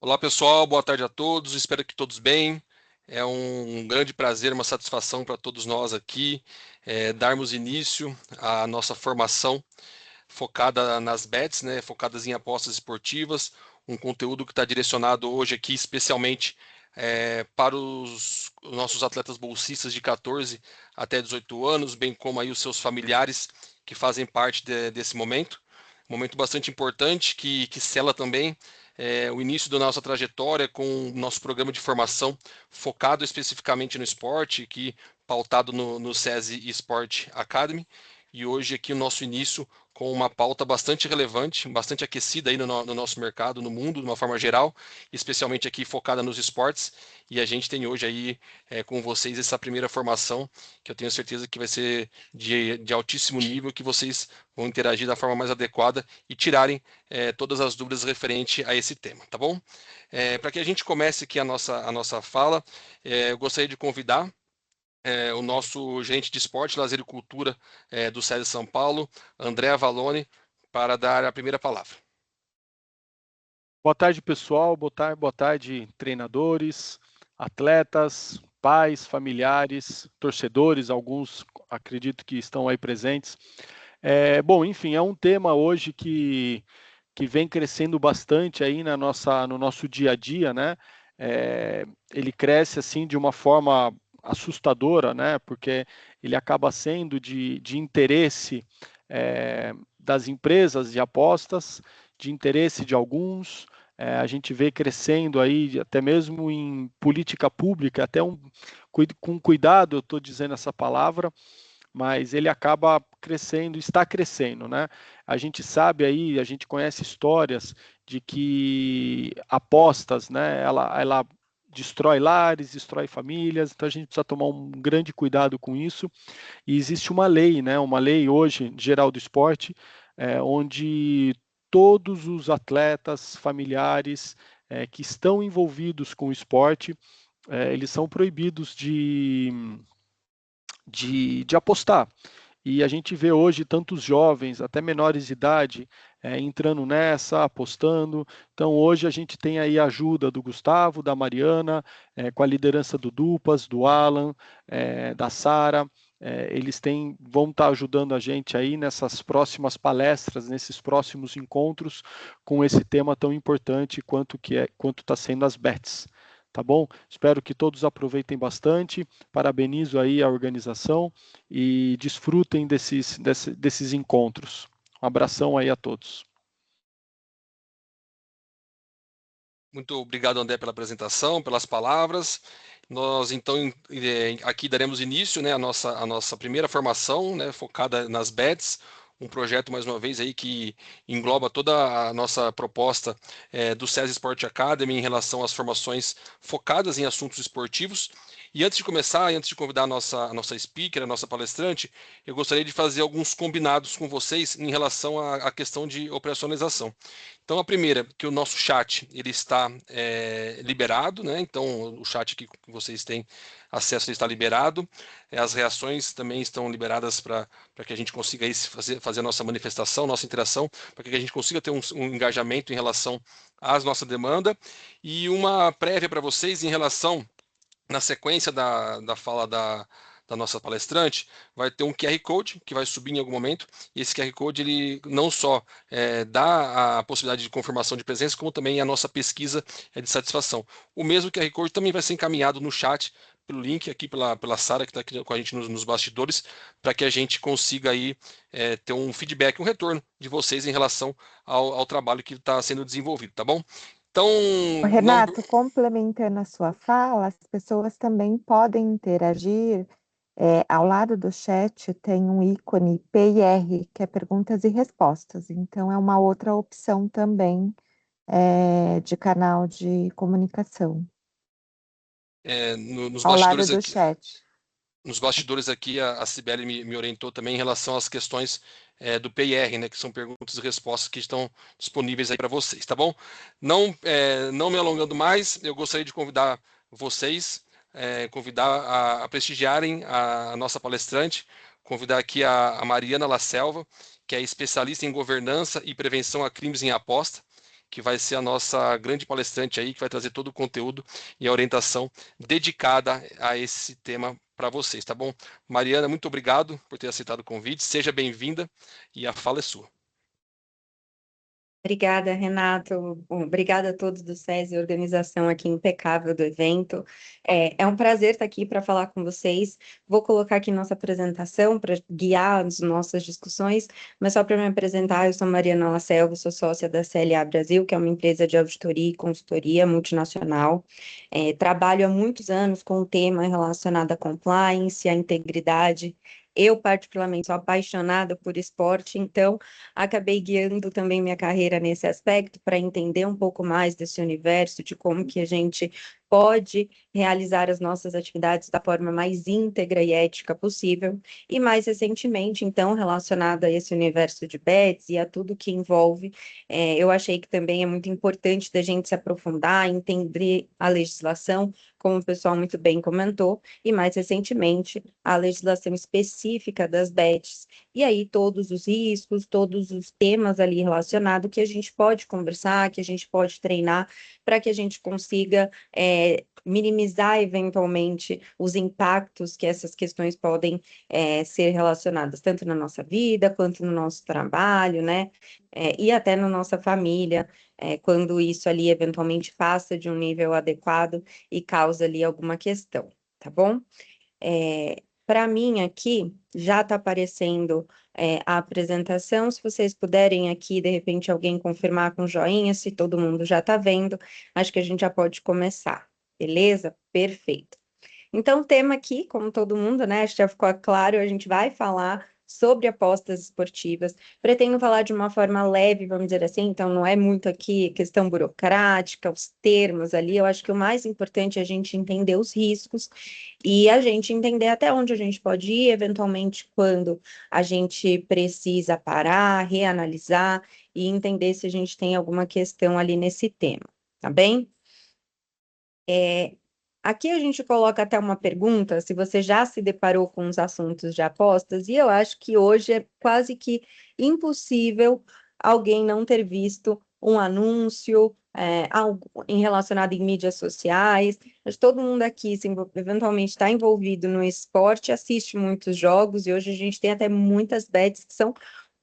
Olá pessoal, boa tarde a todos, espero que todos bem. É um grande prazer, uma satisfação para todos nós aqui darmos início à nossa formação focada nas bets, né, focadas em apostas esportivas, um conteúdo que está direcionado hoje aqui especialmente para os nossos atletas bolsistas de 14 até 18 anos, bem como aí os seus familiares que fazem parte desse momento. Um momento bastante importante que sela também o início da nossa trajetória com o nosso programa de formação focado especificamente no esporte, que pautado no SESI Sport Academy. E hoje aqui o nosso início com uma pauta bastante relevante, bastante aquecida aí no nosso mercado, no mundo, de uma forma geral, especialmente aqui focada nos esportes. E a gente tem hoje aí com vocês essa primeira formação, que eu tenho certeza que vai ser de altíssimo nível, que vocês vão interagir da forma mais adequada e tirarem todas as dúvidas referente a esse tema, tá bom? Para que a gente comece aqui a nossa fala, eu gostaria de convidar o nosso gerente de esporte, lazer e cultura do SESI São Paulo, André Avalone, para dar a primeira palavra. Boa tarde, pessoal. Boa tarde, treinadores, atletas, pais, familiares, torcedores, alguns acredito que estão aí presentes. Bom, enfim, é um tema hoje que vem crescendo bastante aí no nosso dia a dia, né? Ele cresce assim de uma forma assustadora, né? Porque ele acaba sendo de interesse das empresas de apostas, de interesse de alguns. A gente vê crescendo aí, até mesmo em política pública, com cuidado, eu estou dizendo essa palavra, mas ele acaba crescendo, está crescendo, né? A gente sabe aí, a gente conhece histórias de que apostas, né? Ela destrói lares, destrói famílias, então a gente precisa tomar um grande cuidado com isso. E existe uma lei, né? Uma lei hoje geral do esporte, onde todos os atletas, familiares que estão envolvidos com o esporte, eles são proibidos de apostar. E a gente vê hoje tantos jovens, até menores de idade, entrando nessa, apostando. Então, hoje a gente tem aí a ajuda do Gustavo, da Mariana, com a liderança do Dupas, do Alan, da Sara. Vão estar ajudando a gente aí nessas próximas palestras, nesses próximos encontros, com esse tema tão importante quanto está sendo as bets. Tá bom? Espero que todos aproveitem bastante. Parabenizo aí a organização e desfrutem desses encontros. Um abração aí a todos. Muito obrigado, André, pela apresentação, pelas palavras. Nós, então, aqui daremos início, né, à nossa primeira formação, né, focada nas bets, um projeto, mais uma vez, aí que engloba toda a nossa proposta do SESI Sport Academy em relação às formações focadas em assuntos esportivos. E antes de começar, e antes de convidar a nossa speaker, a nossa palestrante, eu gostaria de fazer alguns combinados com vocês em relação à questão de operacionalização. Então, a primeira, que o nosso chat ele está liberado, né? Então, o chat que vocês têm acesso ele está liberado. As reações também estão liberadas para que a gente consiga aí fazer a nossa manifestação, nossa interação, para que a gente consiga ter um engajamento em relação à nossa demanda. E uma prévia para vocês em relação, na sequência da fala da nossa palestrante, vai ter um QR Code que vai subir em algum momento, e esse QR Code ele não só dá a possibilidade de confirmação de presença, como também a nossa pesquisa de satisfação. O mesmo QR Code também vai ser encaminhado no chat, pelo link aqui pela Sara, que está aqui com a gente nos bastidores, para que a gente consiga aí ter um feedback, um retorno de vocês em relação ao trabalho que está sendo desenvolvido, tá bom? Então, não, Renato, complementando a sua fala, as pessoas também podem interagir. Ao lado do chat tem um ícone PIR, que é perguntas e respostas. Então, é uma outra opção também de canal de comunicação. nos Ao lado bastidores do aqui. chat. Nos bastidores aqui, a Cibele me orientou também em relação às questões do PIR, né, que são perguntas e respostas que estão disponíveis aí para vocês, tá bom? Não me alongando mais, eu gostaria de convidar vocês, convidar a prestigiarem a nossa palestrante, convidar aqui a Mariana La Selva, que é especialista em governança e prevenção a crimes em aposta, que vai ser a nossa grande palestrante aí, que vai trazer todo o conteúdo e a orientação dedicada a esse tema para vocês, tá bom? Mariana, muito obrigado por ter aceitado o convite, seja bem-vinda e a fala é sua. Obrigada, Renato. Obrigada a todos do SESI, organização aqui impecável do evento. É um prazer estar aqui para falar com vocês. Vou colocar aqui nossa apresentação para guiar as nossas discussões, mas só para me apresentar, eu sou Mariana Lacelvo, sou sócia da CLA Brasil, que é uma empresa de auditoria e consultoria multinacional. Trabalho há muitos anos com o tema relacionado à compliance, à integridade. Eu, particularmente, sou apaixonada por esporte, então acabei guiando também minha carreira nesse aspecto para entender um pouco mais desse universo, de como que a gente pode realizar as nossas atividades da forma mais íntegra e ética possível. E mais recentemente, então, relacionado a esse universo de bets e a tudo que envolve, eu achei que também é muito importante da gente se aprofundar, entender a legislação, como o pessoal muito bem comentou, e mais recentemente, a legislação específica das bets. E aí, todos os riscos, todos os temas ali relacionados que a gente pode conversar, que a gente pode treinar, para que a gente consiga minimizar eventualmente os impactos que essas questões podem ser relacionadas, tanto na nossa vida, quanto no nosso trabalho, né? E até na nossa família, quando isso ali eventualmente passa de um nível adequado e causa ali alguma questão, tá bom? Para mim aqui já está aparecendo a apresentação. Se vocês puderem aqui, de repente, alguém confirmar com joinha, se todo mundo já está vendo, acho que a gente já pode começar. Beleza? Perfeito. Então, o tema aqui, como todo mundo, né, acho que já ficou claro, a gente vai falar sobre apostas esportivas. Pretendo falar de uma forma leve, vamos dizer assim, então não é muito aqui questão burocrática, os termos ali. Eu acho que o mais importante é a gente entender os riscos e a gente entender até onde a gente pode ir, eventualmente, quando a gente precisa parar, reanalisar e entender se a gente tem alguma questão ali nesse tema, tá bem? Aqui a gente coloca até uma pergunta, se você já se deparou com os assuntos de apostas, e eu acho que hoje é quase que impossível alguém não ter visto um anúncio, algo relacionado em mídias sociais. Mas todo mundo aqui eventualmente está envolvido no esporte, assiste muitos jogos, e hoje a gente tem até muitas bets que são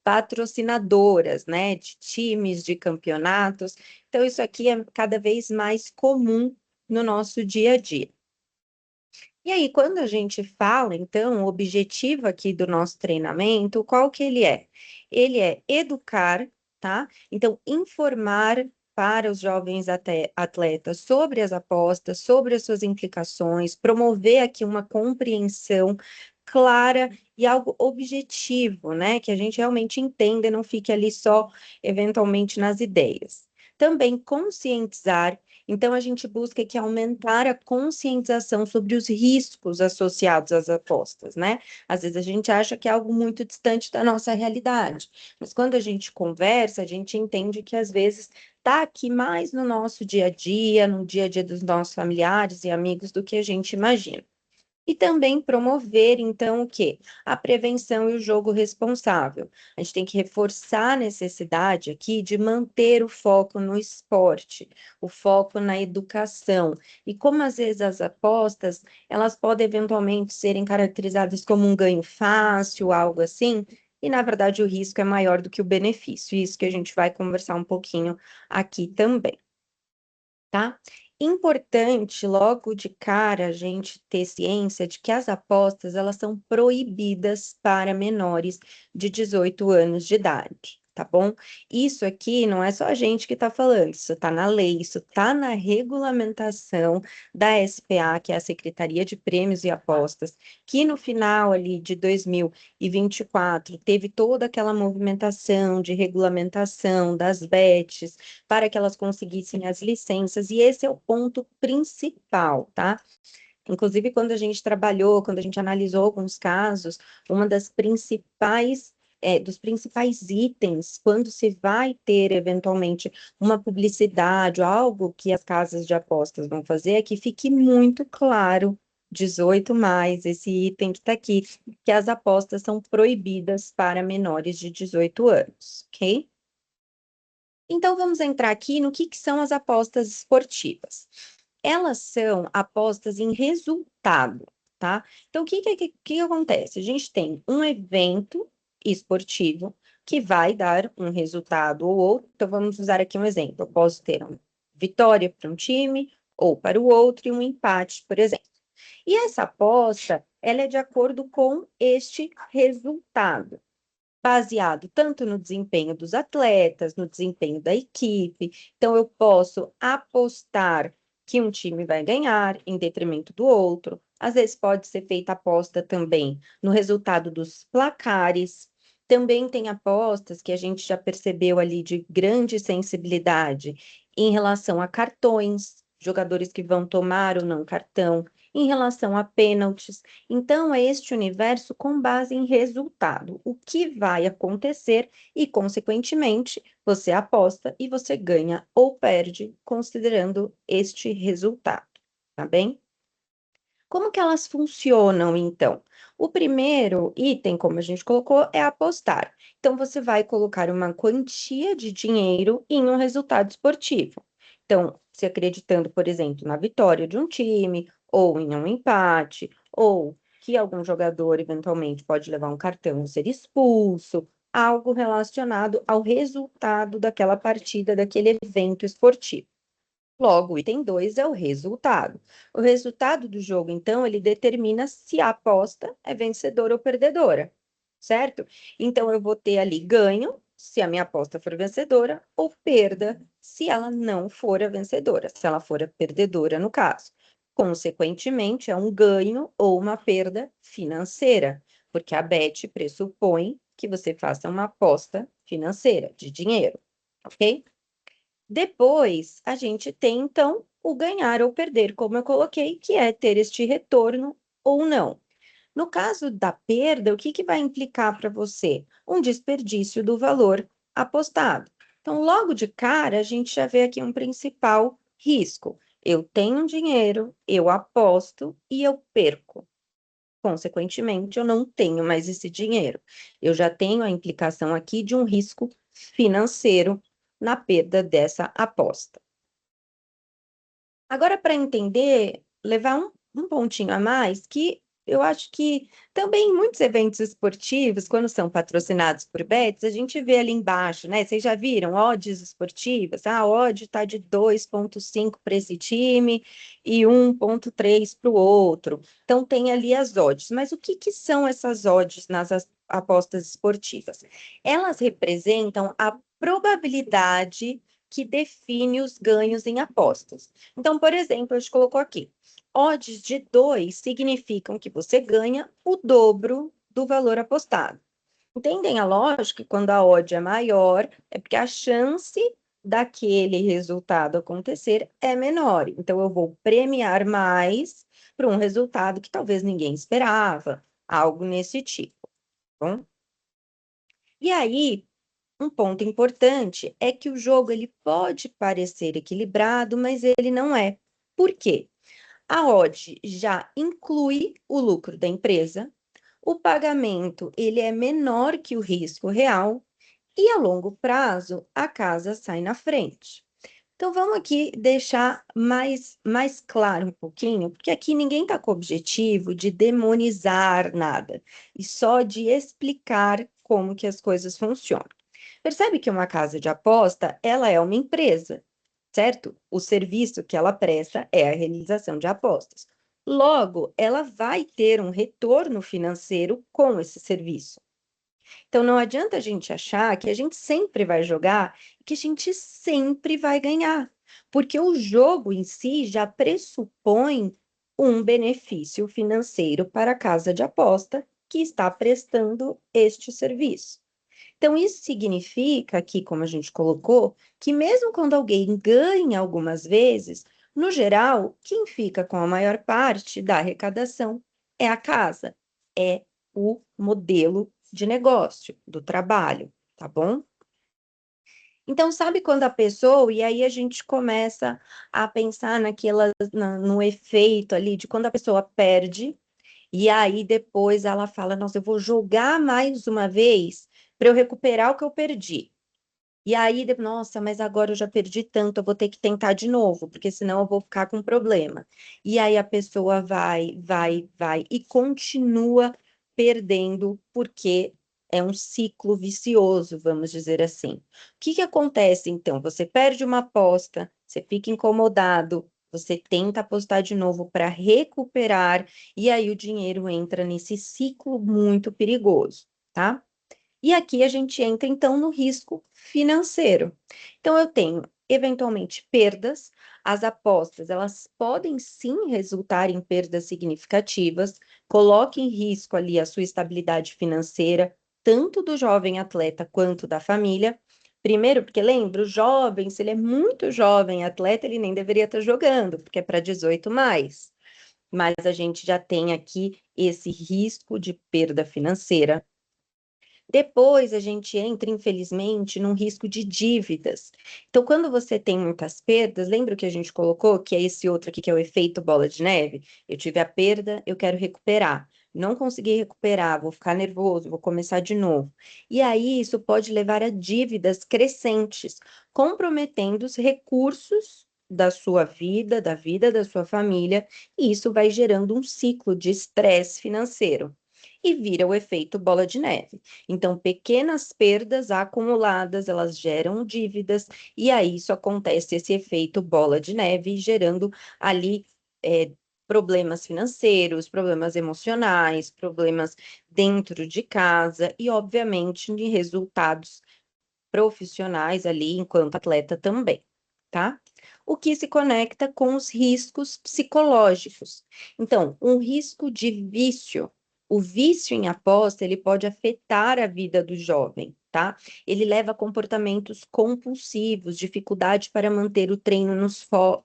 patrocinadoras, né, de times, de campeonatos. Então, isso aqui é cada vez mais comum no nosso dia a dia. E aí, quando a gente fala, então, o objetivo aqui do nosso treinamento, qual que ele é? Ele é educar, tá? Então, informar para os jovens atletas sobre as apostas, sobre as suas implicações, promover aqui uma compreensão clara e algo objetivo, né? Que a gente realmente entenda e não fique ali só, eventualmente, nas ideias. Também conscientizar. Então, a gente busca aqui aumentar a conscientização sobre os riscos associados às apostas, né? Às vezes a gente acha que é algo muito distante da nossa realidade, mas quando a gente conversa, a gente entende que às vezes está aqui mais no nosso dia a dia, no dia a dia dos nossos familiares e amigos do que a gente imagina. E também promover, então, o quê? A prevenção e o jogo responsável. A gente tem que reforçar a necessidade aqui de manter o foco no esporte, o foco na educação. E como às vezes as apostas, elas podem eventualmente serem caracterizadas como um ganho fácil, algo assim, e na verdade o risco é maior do que o benefício. Isso que a gente vai conversar um pouquinho aqui também, tá? Importante, logo de cara, a gente ter ciência de que as apostas, elas são proibidas para menores de 18 anos de idade, tá bom? Isso aqui não é só a gente que está falando, isso está na lei, isso está na regulamentação da SPA, que é a Secretaria de Prêmios e Apostas, que no final ali de 2024 teve toda aquela movimentação de regulamentação das bets, para que elas conseguissem as licenças, e esse é o ponto principal, tá? Inclusive, quando a gente trabalhou, quando a gente analisou alguns casos, uma das principais dos principais itens, quando se vai ter eventualmente uma publicidade ou algo que as casas de apostas vão fazer, é que fique muito claro, 18 mais, esse item que está aqui, que as apostas são proibidas para menores de 18 anos, ok? Então, vamos entrar aqui no que são as apostas esportivas. Elas são apostas em resultado, tá? Então, o que acontece? A gente tem um evento esportivo que vai dar um resultado ou outro. Então, vamos usar aqui um exemplo. Eu posso ter uma vitória para um time ou para o outro e um empate, por exemplo. E essa aposta, ela é de acordo com este resultado, baseado tanto no desempenho dos atletas, no desempenho da equipe. Então, eu posso apostar que um time vai ganhar em detrimento do outro. Às vezes pode ser feita aposta também no resultado dos placares. Também tem apostas que a gente já percebeu ali de grande sensibilidade em relação a cartões, jogadores que vão tomar ou não cartão, em relação a pênaltis. Então, é este universo com base em resultado, o que vai acontecer e, consequentemente, você aposta e você ganha ou perde considerando este resultado, tá bem? Como que elas funcionam, então? O primeiro item, como a gente colocou, é apostar. Então, você vai colocar uma quantia de dinheiro em um resultado esportivo. Então, se acreditando, por exemplo, na vitória de um time, ou em um empate, ou que algum jogador eventualmente pode levar um cartão ou ser expulso, algo relacionado ao resultado daquela partida, daquele evento esportivo. Logo, o item 2 é o resultado. O resultado do jogo, então, ele determina se a aposta é vencedora ou perdedora, certo? Então, eu vou ter ali ganho, se a minha aposta for vencedora, ou perda, se ela não for a vencedora, se ela for a perdedora, no caso. Consequentemente, é um ganho ou uma perda financeira, porque a bet pressupõe que você faça uma aposta financeira, de dinheiro, ok? Depois, a gente tem, então, o ganhar ou perder, como eu coloquei, que é ter este retorno ou não. No caso da perda, o que vai implicar para você? Um desperdício do valor apostado. Então, logo de cara, a gente já vê aqui um principal risco. Eu tenho dinheiro, eu aposto e eu perco. Consequentemente, eu não tenho mais esse dinheiro. Eu já tenho a implicação aqui de um risco financeiro na perda dessa aposta. Agora, para entender, levar um pontinho a mais, que eu acho que também em muitos eventos esportivos, quando são patrocinados por bets, a gente vê ali embaixo, né? Vocês já viram odds esportivas? Ah, a odd está de 2,5 para esse time e 1,3 para o outro. Então, tem ali as odds. Mas o que são essas odds nas apostas esportivas? Elas representam a probabilidade que define os ganhos em apostas. Então, por exemplo, a gente colocou aqui, odds de 2 significam que você ganha o dobro do valor apostado. Entendem a lógica? Quando a odd é maior, é porque a chance daquele resultado acontecer é menor. Então, eu vou premiar mais para um resultado que talvez ninguém esperava, algo nesse tipo. Tá bom? E aí, um ponto importante é que o jogo ele pode parecer equilibrado, mas ele não é. Por quê? A odd já inclui o lucro da empresa, o pagamento ele é menor que o risco real e a longo prazo a casa sai na frente. Então vamos aqui deixar mais claro um pouquinho, porque aqui ninguém está com o objetivo de demonizar nada, e só de explicar como que as coisas funcionam. Percebe que uma casa de aposta, ela é uma empresa, certo? O serviço que ela presta é a realização de apostas. Logo, ela vai ter um retorno financeiro com esse serviço. Então, não adianta a gente achar que a gente sempre vai jogar e que a gente sempre vai ganhar, porque o jogo em si já pressupõe um benefício financeiro para a casa de aposta que está prestando este serviço. Então, isso significa que, como a gente colocou, que mesmo quando alguém ganha algumas vezes, no geral, quem fica com a maior parte da arrecadação é a casa, é o modelo de negócio, do trabalho, tá bom? Então, sabe quando a pessoa, e aí a gente começa a pensar no efeito ali de quando a pessoa perde, e aí depois ela fala, nossa, eu vou jogar mais uma vez para eu recuperar o que eu perdi. E aí, nossa, mas agora eu já perdi tanto, eu vou ter que tentar de novo, porque senão eu vou ficar com problema. E aí a pessoa vai e continua perdendo, porque é um ciclo vicioso, vamos dizer assim. O que que acontece então? Você perde uma aposta, você fica incomodado, você tenta apostar de novo para recuperar, e aí o dinheiro entra nesse ciclo muito perigoso, tá? E aqui a gente entra então no risco financeiro. Então eu tenho eventualmente perdas, as apostas, elas podem sim resultar em perdas significativas, coloque em risco ali a sua estabilidade financeira, tanto do jovem atleta quanto da família. Primeiro, porque lembra, o jovem, se ele é muito jovem atleta, ele nem deveria estar jogando, porque é para 18 mais. Mas a gente já tem aqui esse risco de perda financeira. Depois a gente entra, infelizmente, num risco de dívidas. Então, quando você tem muitas perdas, lembra o que a gente colocou, que é esse outro aqui, que é o efeito bola de neve? Eu tive a perda, eu quero recuperar. Não consegui recuperar, vou ficar nervoso, vou começar de novo. E aí, isso pode levar a dívidas crescentes, comprometendo os recursos da sua vida, da vida da sua família, e isso vai gerando um ciclo de estresse financeiro. E vira o efeito bola de neve. Então, pequenas perdas acumuladas, elas geram dívidas, e aí isso acontece, esse efeito bola de neve, gerando ali problemas financeiros, problemas emocionais, problemas dentro de casa e, obviamente, de resultados profissionais ali enquanto atleta também, tá? O que se conecta com os riscos psicológicos. Então, um risco de vício. O vício em aposta, ele pode afetar a vida do jovem, tá? Ele leva a comportamentos compulsivos, dificuldade para manter o treino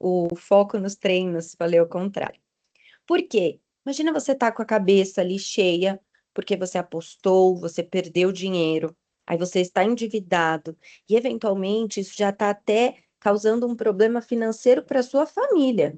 o foco nos treinos, falei ao contrário. Por quê? Imagina você estar com a cabeça ali cheia, porque você apostou, você perdeu dinheiro, aí você está endividado, e eventualmente isso já está até causando um problema financeiro para sua família.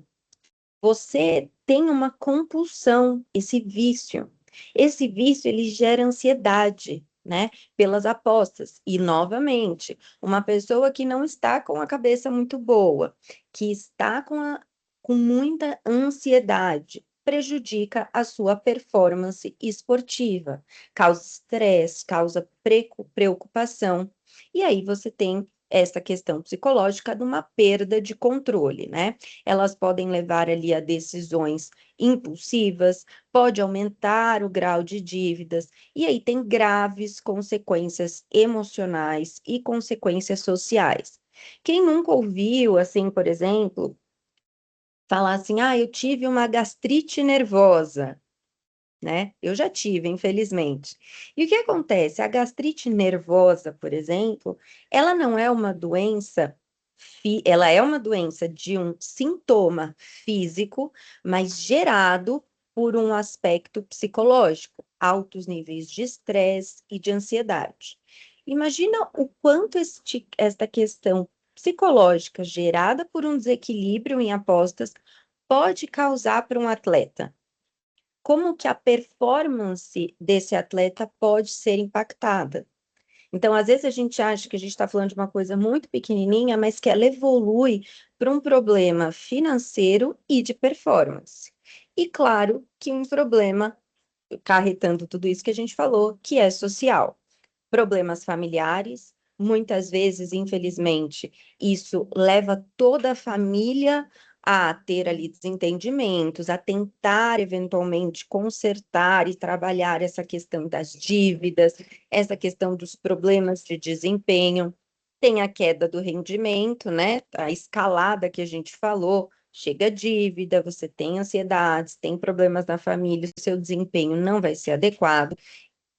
Você tem uma compulsão, esse vício. Esse vício, ele gera ansiedade, né? Pelas apostas. E, novamente, uma pessoa que não está com a cabeça muito boa, que está com muita ansiedade, prejudica a sua performance esportiva, causa estresse, causa preocupação. E aí você tem essa questão psicológica de uma perda de controle, né? Elas podem levar ali a decisões impulsivas, pode aumentar o grau de dívidas, e aí tem graves consequências emocionais e consequências sociais. Quem nunca ouviu, assim, por exemplo, falar assim, eu tive uma gastrite nervosa, né? Eu já tive, infelizmente. E o que acontece? A gastrite nervosa, por exemplo, ela não é uma doença, ela é uma doença de um sintoma físico, mas gerado por um aspecto psicológico, altos níveis de estresse e de ansiedade. Imagina o quanto esta questão psicológica gerada por um desequilíbrio em apostas pode causar para um atleta. Como que a performance desse atleta pode ser impactada. Então, às vezes a gente acha que a gente está falando de uma coisa muito pequenininha, mas que ela evolui para um problema financeiro e de performance. E claro que um problema, acarretando tudo isso que a gente falou, que é social. Problemas familiares, muitas vezes, infelizmente, isso leva toda a família a ter ali desentendimentos, a tentar eventualmente consertar e trabalhar essa questão das dívidas, essa questão dos problemas de desempenho. Tem a queda do rendimento, né? A escalada que a gente falou. Chega a dívida, você tem ansiedades, tem problemas na família, o seu desempenho não vai ser adequado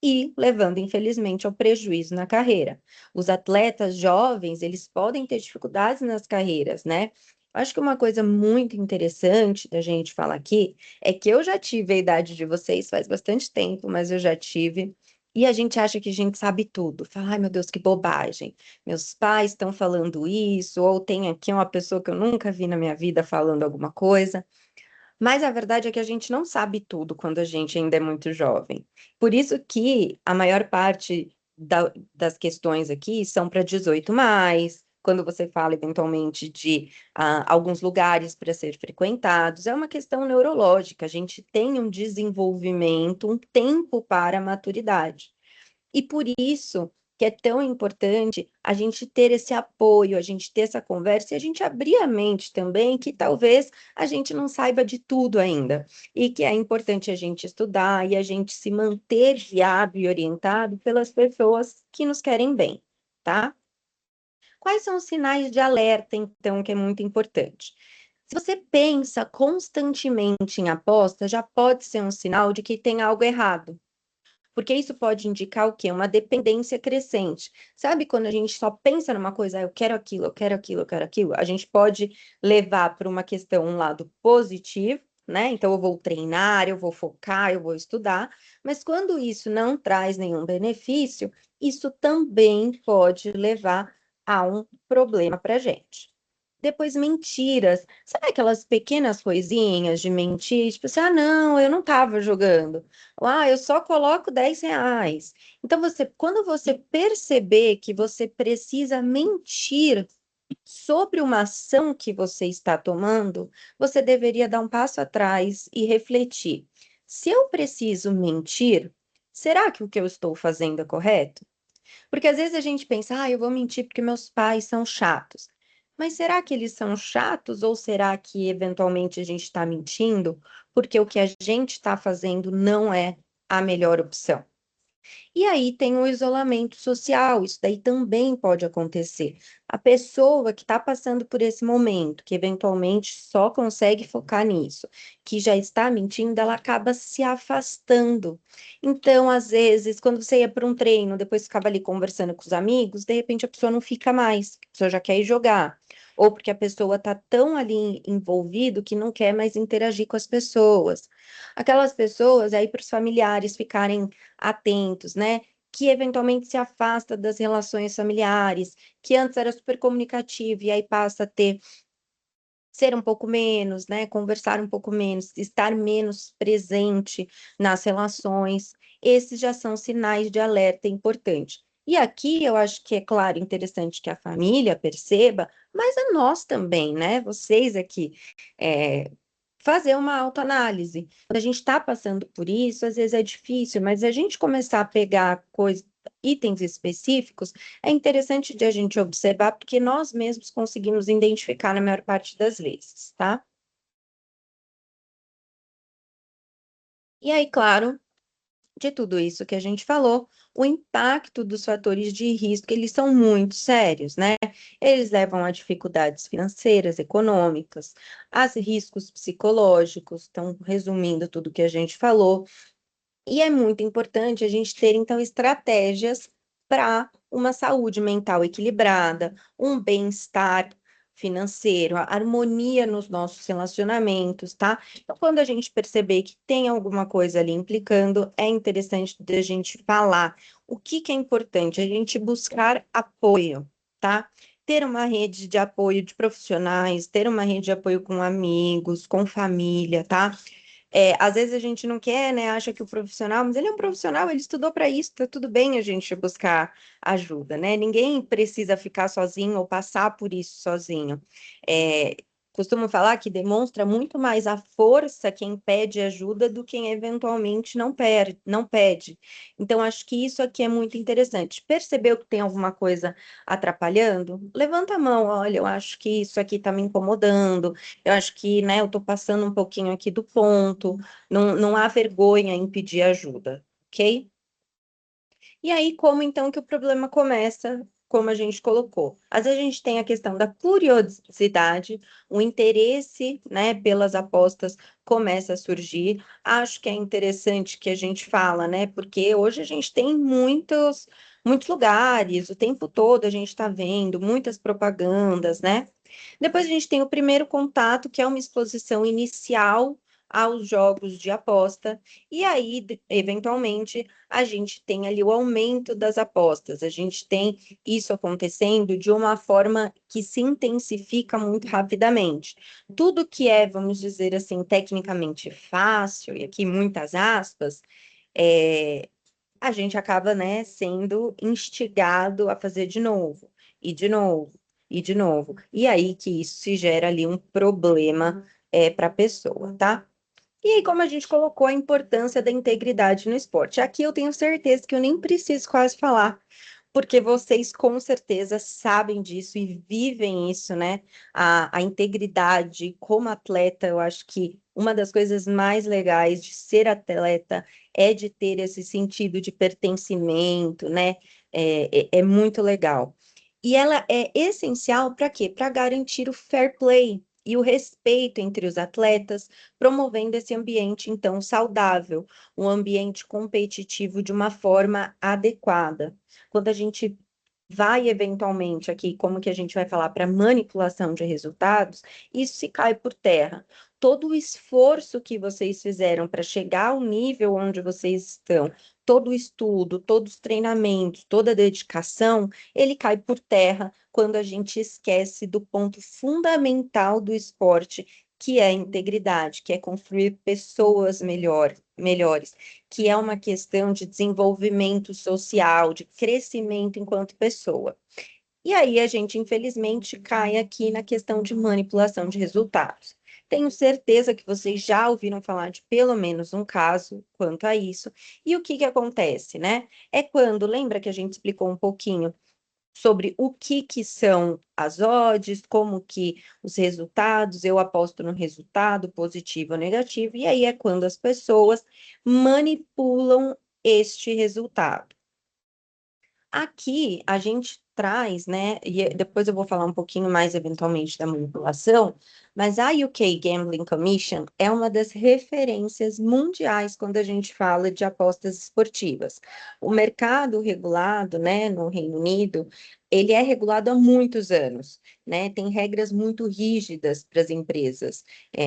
e levando, infelizmente, ao prejuízo na carreira. Os atletas jovens, eles podem ter dificuldades nas carreiras, né? Acho que uma coisa muito interessante da gente falar aqui é que eu já tive a idade de vocês faz bastante tempo, mas eu já tive. E a gente acha que a gente sabe tudo. Fala, ai meu Deus, que bobagem. Meus pais estão falando isso, ou tem aqui uma pessoa que eu nunca vi na minha vida falando alguma coisa. Mas a verdade é que a gente não sabe tudo quando a gente ainda é muito jovem. Por isso que a maior parte das questões aqui são para 18+, quando você fala eventualmente de alguns lugares para ser frequentados, é uma questão neurológica, a gente tem um desenvolvimento, um tempo para a maturidade. E por isso que é tão importante a gente ter esse apoio, a gente ter essa conversa e a gente abrir a mente também, que talvez a gente não saiba de tudo ainda. E que é importante a gente estudar e a gente se manter guiado e orientado pelas pessoas que nos querem bem, tá? Quais são os sinais de alerta, então, que é muito importante? Se você pensa constantemente em aposta, já pode ser um sinal de que tem algo errado. Porque isso pode indicar o quê? Uma dependência crescente. Sabe quando a gente só pensa numa coisa, eu quero aquilo, eu quero aquilo, eu quero aquilo? A gente pode levar para uma questão, um lado positivo, né? Então, eu vou treinar, eu vou focar, eu vou estudar. Mas quando isso não traz nenhum benefício, isso também pode levar a um problema para a gente. Depois, mentiras. Sabe aquelas pequenas coisinhas de mentir? Tipo assim, não, eu não estava jogando. Eu só coloco R$ 10. Então, quando você perceber que você precisa mentir sobre uma ação que você está tomando, você deveria dar um passo atrás e refletir. Se eu preciso mentir, será que o que eu estou fazendo é correto? Porque às vezes a gente pensa, eu vou mentir porque meus pais são chatos. Mas será que eles são chatos ou será que eventualmente a gente está mentindo porque o que a gente está fazendo não é a melhor opção? E aí tem o isolamento social, isso daí também pode acontecer. A pessoa que está passando por esse momento, que eventualmente só consegue focar nisso, que já está mentindo, ela acaba se afastando. Então, às vezes, quando você ia para um treino, depois ficava ali conversando com os amigos, de repente a pessoa não fica mais, a pessoa já quer ir jogar. Ou porque a pessoa está tão ali envolvido que não quer mais interagir com as pessoas. Aquelas pessoas, aí para os familiares ficarem atentos, né? Que eventualmente se afasta das relações familiares, que antes era super comunicativo e aí passa a ser um pouco menos, né? Conversar um pouco menos, estar menos presente nas relações. Esses já são sinais de alerta importante. E aqui eu acho que é claro, interessante que a família perceba, mas a nós também, né? Vocês aqui, fazer uma autoanálise. Quando a gente está passando por isso, às vezes é difícil, mas a gente começar a pegar itens específicos, é interessante de a gente observar, porque nós mesmos conseguimos identificar na maior parte das vezes, tá? E aí, claro, de tudo isso que a gente falou, o impacto dos fatores de risco, eles são muito sérios, né? Eles levam a dificuldades financeiras, econômicas, a riscos psicológicos, então, resumindo tudo que a gente falou, e é muito importante a gente ter, então, estratégias para uma saúde mental equilibrada, um bem-estar financeiro, a harmonia nos nossos relacionamentos, tá? Então, quando a gente perceber que tem alguma coisa ali implicando, é interessante a gente falar. O que é importante? A gente buscar apoio, tá? Ter uma rede de apoio de profissionais, ter uma rede de apoio com amigos, com família, tá? Às vezes a gente não quer, né? Acha que o profissional, mas ele é um profissional, ele estudou para isso, tá tudo bem a gente buscar ajuda, né? Ninguém precisa ficar sozinho ou passar por isso sozinho. É, Costumo falar que demonstra muito mais a força quem pede ajuda do que quem eventualmente não pede. Então, acho que isso aqui é muito interessante. Percebeu que tem alguma coisa atrapalhando? Levanta a mão, olha, eu acho que isso aqui está me incomodando. Eu acho que, né, eu estou passando um pouquinho aqui do ponto, não há vergonha em pedir ajuda, ok? E aí, como então que o problema começa, como a gente colocou? Às vezes a gente tem a questão da curiosidade, o interesse, né, pelas apostas começa a surgir. Acho que é interessante que a gente fala, né, porque hoje a gente tem muitos lugares, o tempo todo a gente está vendo muitas propagandas, né? Depois a gente tem o primeiro contato, que é uma exposição inicial aos jogos de aposta, e aí, eventualmente, a gente tem ali o aumento das apostas, a gente tem isso acontecendo de uma forma que se intensifica muito rapidamente. Tudo que é, vamos dizer assim, tecnicamente fácil, e aqui muitas aspas, é, a gente acaba, né, sendo instigado a fazer de novo, e de novo, e de novo. E aí que isso se gera ali um problema para a pessoa, tá? E aí, como a gente colocou a importância da integridade no esporte? Aqui eu tenho certeza que eu nem preciso quase falar, porque vocês com certeza sabem disso e vivem isso, né? A integridade como atleta, eu acho que uma das coisas mais legais de ser atleta é de ter esse sentido de pertencimento, né? É muito legal. E ela é essencial para quê? Para garantir o fair play e o respeito entre os atletas, promovendo esse ambiente, então, saudável, um ambiente competitivo de uma forma adequada. Quando a gente vai eventualmente aqui, como que a gente vai falar para manipulação de resultados, isso se cai por terra. Todo o esforço que vocês fizeram para chegar ao nível onde vocês estão, todo o estudo, todos os treinamentos, toda a dedicação, ele cai por terra quando a gente esquece do ponto fundamental do esporte, que é a integridade, que é construir pessoas melhores, que é uma questão de desenvolvimento social, de crescimento enquanto pessoa. E aí a gente, infelizmente, cai aqui na questão de manipulação de resultados. Tenho certeza que vocês já ouviram falar de pelo menos um caso quanto a isso. E o que que acontece, né? É quando, lembra que a gente explicou um pouquinho sobre o que são as odds, como que os resultados, eu aposto no resultado positivo ou negativo, e aí é quando as pessoas manipulam este resultado. Aqui a gente traz, né, e depois eu vou falar um pouquinho mais eventualmente da manipulação, mas a UK Gambling Commission é uma das referências mundiais quando a gente fala de apostas esportivas. O mercado regulado, né, no Reino Unido, ele é regulado há muitos anos, né, tem regras muito rígidas para as empresas.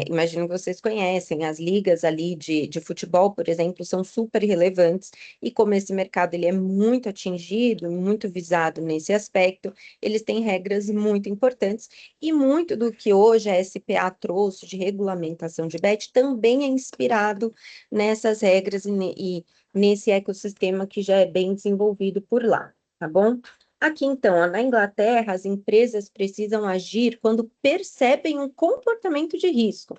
Imagino que vocês conhecem, as ligas ali de futebol, por exemplo, são super relevantes, e como esse mercado ele é muito atingido, muito visado nesse aspecto, eles têm regras muito importantes, e muito do que hoje a SPA trouxe de regulamentação de bet também é inspirado nessas regras e nesse ecossistema que já é bem desenvolvido por lá, tá bom? Aqui, então, na Inglaterra, as empresas precisam agir quando percebem um comportamento de risco.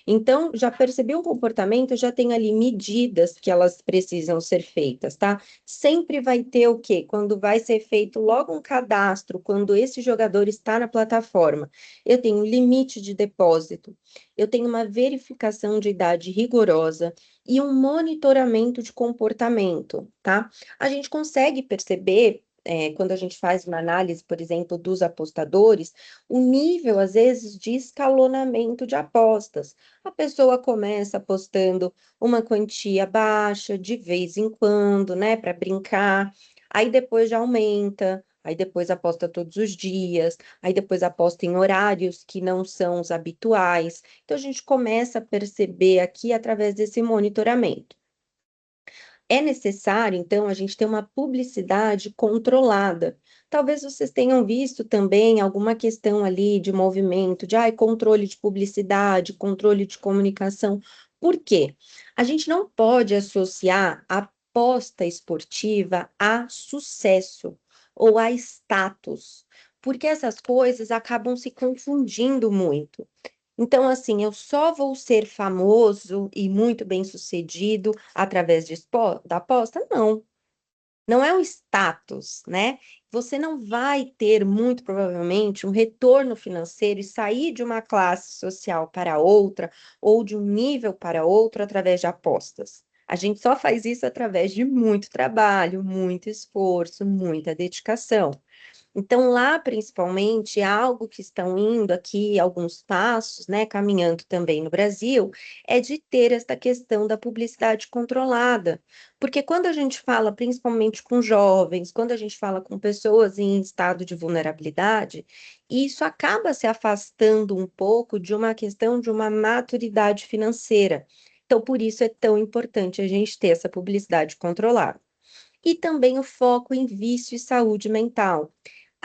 Então, já percebeu um comportamento, já tem ali medidas que elas precisam ser feitas, tá? Sempre vai ter o quê? Quando vai ser feito logo um cadastro, quando esse jogador está na plataforma, eu tenho um limite de depósito, eu tenho uma verificação de idade rigorosa e um monitoramento de comportamento, tá? A gente consegue perceber quando a gente faz uma análise, por exemplo, dos apostadores, o nível, às vezes, de escalonamento de apostas. A pessoa começa apostando uma quantia baixa, de vez em quando, né, para brincar, aí depois já aumenta, aí depois aposta todos os dias, aí depois aposta em horários que não são os habituais. Então, a gente começa a perceber aqui através desse monitoramento. É necessário, então, a gente ter uma publicidade controlada. Talvez vocês tenham visto também alguma questão ali de movimento, de controle de publicidade, controle de comunicação. Por quê? A gente não pode associar a aposta esportiva a sucesso ou a status, porque essas coisas acabam se confundindo muito. Então, assim, eu só vou ser famoso e muito bem-sucedido através da aposta? Não, não é um status, né? Você não vai ter, muito provavelmente, um retorno financeiro e sair de uma classe social para outra ou de um nível para outro através de apostas. A gente só faz isso através de muito trabalho, muito esforço, muita dedicação. Então, lá, principalmente, é algo que estão indo aqui, alguns passos, né, caminhando também no Brasil, é de ter esta questão da publicidade controlada. Porque quando a gente fala, principalmente com jovens, quando a gente fala com pessoas em estado de vulnerabilidade, isso acaba se afastando um pouco de uma questão de uma maturidade financeira. Então, por isso é tão importante a gente ter essa publicidade controlada. E também o foco em vício e saúde mental.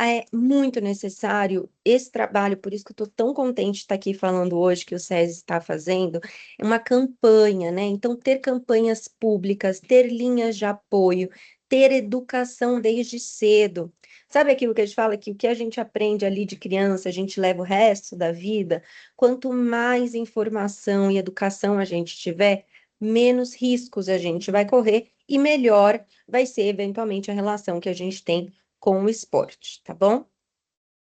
é muito necessário esse trabalho, por isso que eu estou tão contente de estar aqui falando hoje que o SESI está fazendo, é uma campanha, né? Então, ter campanhas públicas, ter linhas de apoio, ter educação desde cedo. Sabe aquilo que a gente fala que o que a gente aprende ali de criança, a gente leva o resto da vida? Quanto mais informação e educação a gente tiver, menos riscos a gente vai correr e melhor vai ser eventualmente a relação que a gente tem com o esporte, tá bom?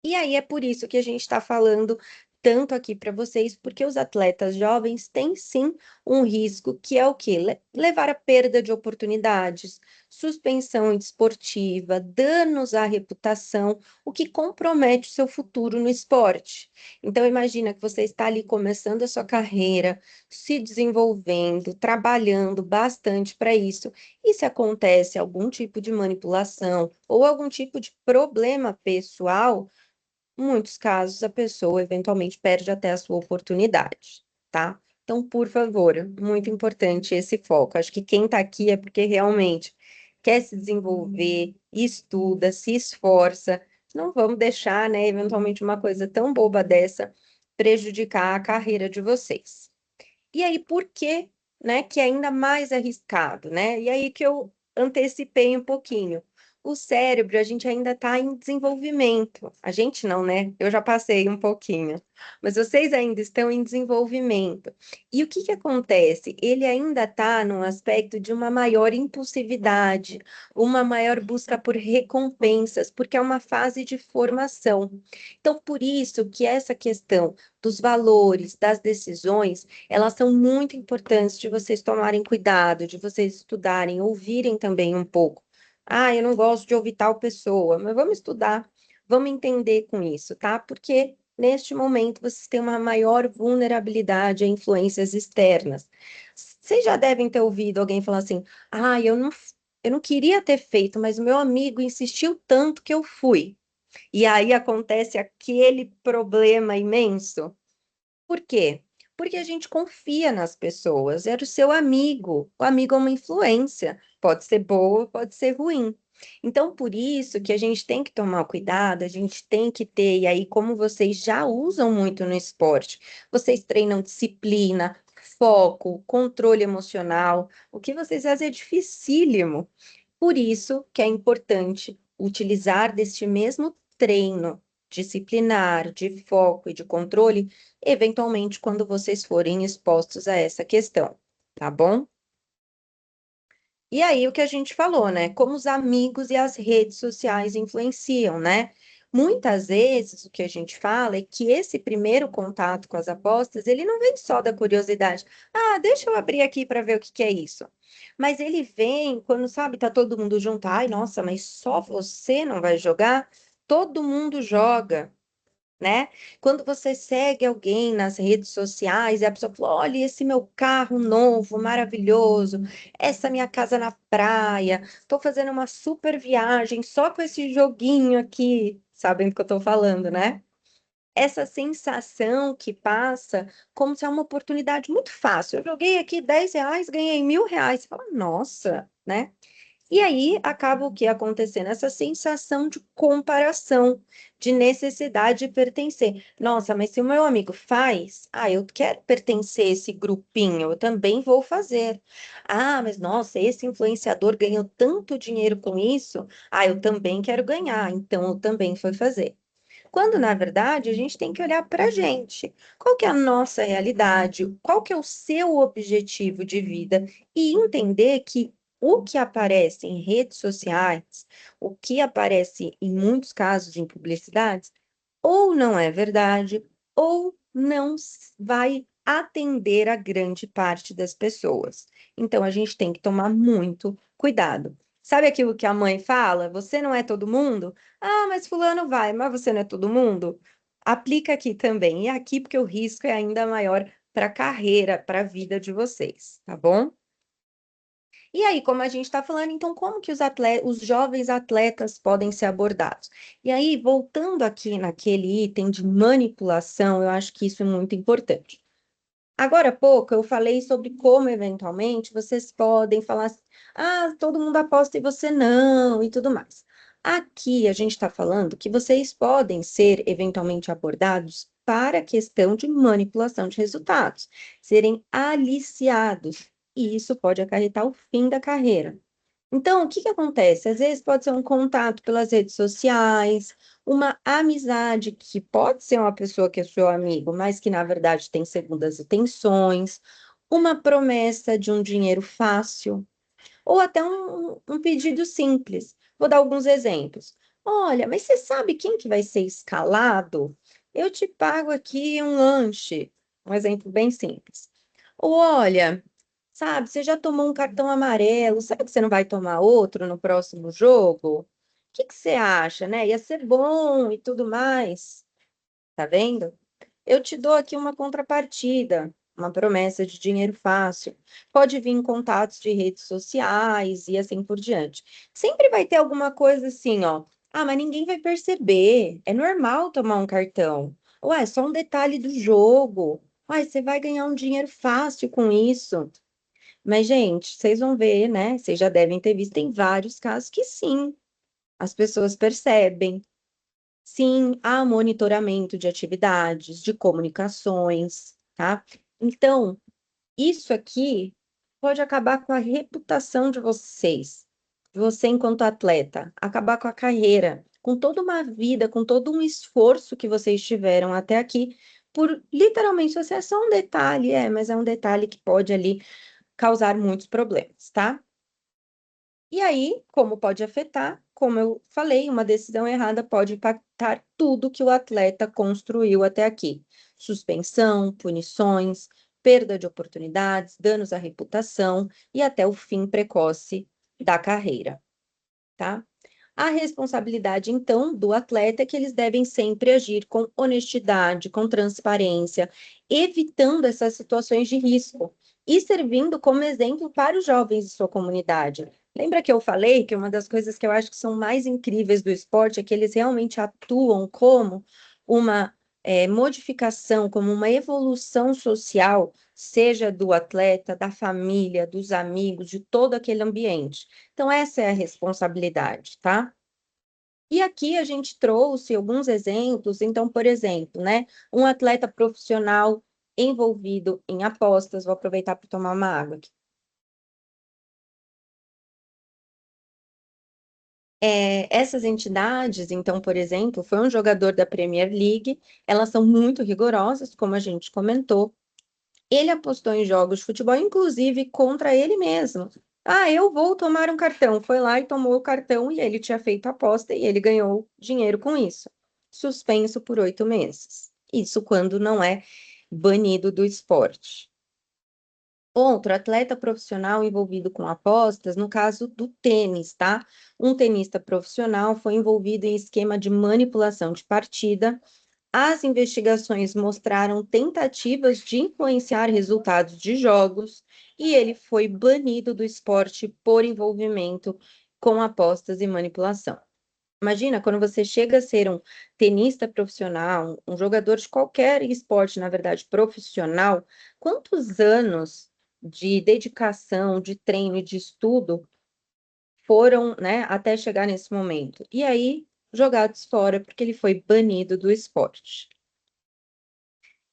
E aí é por isso que a gente está falando tanto aqui para vocês, porque os atletas jovens têm sim um risco que é o quê? Levar a perda de oportunidades, suspensão desportiva, danos à reputação, o que compromete o seu futuro no esporte. Então imagina que você está ali começando a sua carreira, se desenvolvendo, trabalhando bastante para isso, e se acontece algum tipo de manipulação ou algum tipo de problema pessoal, em muitos casos, a pessoa eventualmente perde até a sua oportunidade, tá? Então, por favor, muito importante esse foco. Acho que quem está aqui é porque realmente quer se desenvolver, estuda, se esforça. Não vamos deixar, né, eventualmente uma coisa tão boba dessa prejudicar a carreira de vocês. E aí, por que, né, que é ainda mais arriscado, né? E aí que eu antecipei um pouquinho. O cérebro, a gente ainda está em desenvolvimento. A gente não, né? Eu já passei um pouquinho. Mas vocês ainda estão em desenvolvimento. E o que que acontece? Ele ainda está num aspecto de uma maior impulsividade, uma maior busca por recompensas, porque é uma fase de formação. Então, por isso que essa questão dos valores, das decisões, elas são muito importantes de vocês tomarem cuidado, de vocês estudarem, ouvirem também um pouco. Ah, eu não gosto de ouvir tal pessoa, mas vamos estudar, vamos entender com isso, tá? Porque neste momento vocês têm uma maior vulnerabilidade a influências externas. Vocês já devem ter ouvido alguém falar assim: ah, eu não queria ter feito, mas o meu amigo insistiu tanto que eu fui. E aí acontece aquele problema imenso. Por quê? Porque a gente confia nas pessoas, era o seu amigo. O amigo é uma influência, pode ser boa, pode ser ruim. Então, por isso que a gente tem que tomar cuidado, a gente tem que ter, e aí, como vocês já usam muito no esporte, vocês treinam disciplina, foco, controle emocional, o que vocês fazem é dificílimo. Por isso que é importante utilizar deste mesmo treino disciplinar, de foco e de controle, eventualmente quando vocês forem expostos a essa questão, tá bom? E aí o que a gente falou, né? Como os amigos e as redes sociais influenciam, né? Muitas vezes o que a gente fala é que esse primeiro contato com as apostas, ele não vem só da curiosidade. Ah, deixa eu abrir aqui para ver o que que é isso. Mas ele vem quando, sabe, tá todo mundo junto. Ai, nossa, mas só você não vai jogar? Todo mundo joga, né? Quando você segue alguém nas redes sociais e a pessoa fala: olha, esse meu carro novo, maravilhoso, essa minha casa na praia, estou fazendo uma super viagem só com esse joguinho aqui, sabem do que eu estou falando, né? Essa sensação que passa como se é uma oportunidade muito fácil. Eu joguei aqui R$ 10, ganhei R$ 1.000. Você fala, nossa, né? E aí acaba o que acontecendo? Essa sensação de comparação, de necessidade de pertencer. Nossa, mas se o meu amigo faz, eu quero pertencer a esse grupinho, eu também vou fazer. Ah, mas nossa, esse influenciador ganhou tanto dinheiro com isso, eu também quero ganhar, então eu também vou fazer. Quando, na verdade, a gente tem que olhar para a gente. Qual que é a nossa realidade? Qual que é o seu objetivo de vida? E entender que o que aparece em redes sociais, o que aparece em muitos casos em publicidades, ou não é verdade, ou não vai atender a grande parte das pessoas. Então, a gente tem que tomar muito cuidado. Sabe aquilo que a mãe fala? Você não é todo mundo? Ah, mas fulano vai, mas você não é todo mundo? Aplica aqui também. E aqui, porque o risco é ainda maior para a carreira, para a vida de vocês, tá bom? E aí, como a gente está falando, então, como que os jovens atletas podem ser abordados? E aí, voltando aqui naquele item de manipulação, eu acho que isso é muito importante. Agora há pouco eu falei sobre como, eventualmente, vocês podem falar assim, todo mundo aposta e você não, e tudo mais. Aqui a gente está falando que vocês podem ser eventualmente abordados para a questão de manipulação de resultados, serem aliciados, e isso pode acarretar o fim da carreira. Então, o que que acontece? Às vezes pode ser um contato pelas redes sociais, uma amizade que pode ser uma pessoa que é seu amigo, mas que na verdade tem segundas intenções, uma promessa de um dinheiro fácil, ou até um pedido simples. Vou dar alguns exemplos. Olha, mas você sabe quem que vai ser escalado? Eu te pago aqui um lanche. Um exemplo bem simples. Ou olha, sabe, você já tomou um cartão amarelo, sabe que você não vai tomar outro no próximo jogo? O que que você acha, né? Ia ser bom e tudo mais. Tá vendo? Eu te dou aqui uma contrapartida, uma promessa de dinheiro fácil. Pode vir em contatos de redes sociais e assim por diante. Sempre vai ter alguma coisa assim, ó. Ah, mas ninguém vai perceber. É normal tomar um cartão. Ué, é só um detalhe do jogo. Ué, você vai ganhar um dinheiro fácil com isso. Mas, gente, vocês vão ver, né? Vocês já devem ter visto em vários casos que sim, as pessoas percebem. Sim, há monitoramento de atividades, de comunicações, tá? Então, isso aqui pode acabar com a reputação de vocês, de você enquanto atleta, acabar com a carreira, com toda uma vida, com todo um esforço que vocês tiveram até aqui, por literalmente, você é só um detalhe, mas é um detalhe que pode ali causar muitos problemas, tá? E aí, como pode afetar? Como eu falei, uma decisão errada pode impactar tudo que o atleta construiu até aqui: suspensão, punições, perda de oportunidades, danos à reputação e até o fim precoce da carreira, tá? A responsabilidade, então, do atleta é que eles devem sempre agir com honestidade, com transparência, evitando essas situações de risco e servindo como exemplo para os jovens de sua comunidade. Lembra que eu falei que uma das coisas que eu acho que são mais incríveis do esporte é que eles realmente atuam como uma modificação, como uma evolução social, seja do atleta, da família, dos amigos, de todo aquele ambiente. Então, essa é a responsabilidade, tá? E aqui a gente trouxe alguns exemplos. Então, por exemplo, né, um atleta profissional envolvido em apostas. Vou aproveitar para tomar uma água aqui. Essas entidades, então, por exemplo, foi um jogador da Premier League, elas são muito rigorosas, como a gente comentou. Ele apostou em jogos de futebol, inclusive contra ele mesmo. Ah, eu vou tomar um cartão. Foi lá e tomou o cartão e ele tinha feito a aposta e ele ganhou dinheiro com isso. Suspenso por 8 meses. Isso quando não é banido do esporte. Outro atleta profissional envolvido com apostas, no caso do tênis, tá? Um tenista profissional foi envolvido em esquema de manipulação de partida. As investigações mostraram tentativas de influenciar resultados de jogos e ele foi banido do esporte por envolvimento com apostas e manipulação. Imagina, quando você chega a ser um tenista profissional, um jogador de qualquer esporte, na verdade, profissional, quantos anos de dedicação, de treino e de estudo foram, né, até chegar nesse momento? E aí, jogados fora porque ele foi banido do esporte.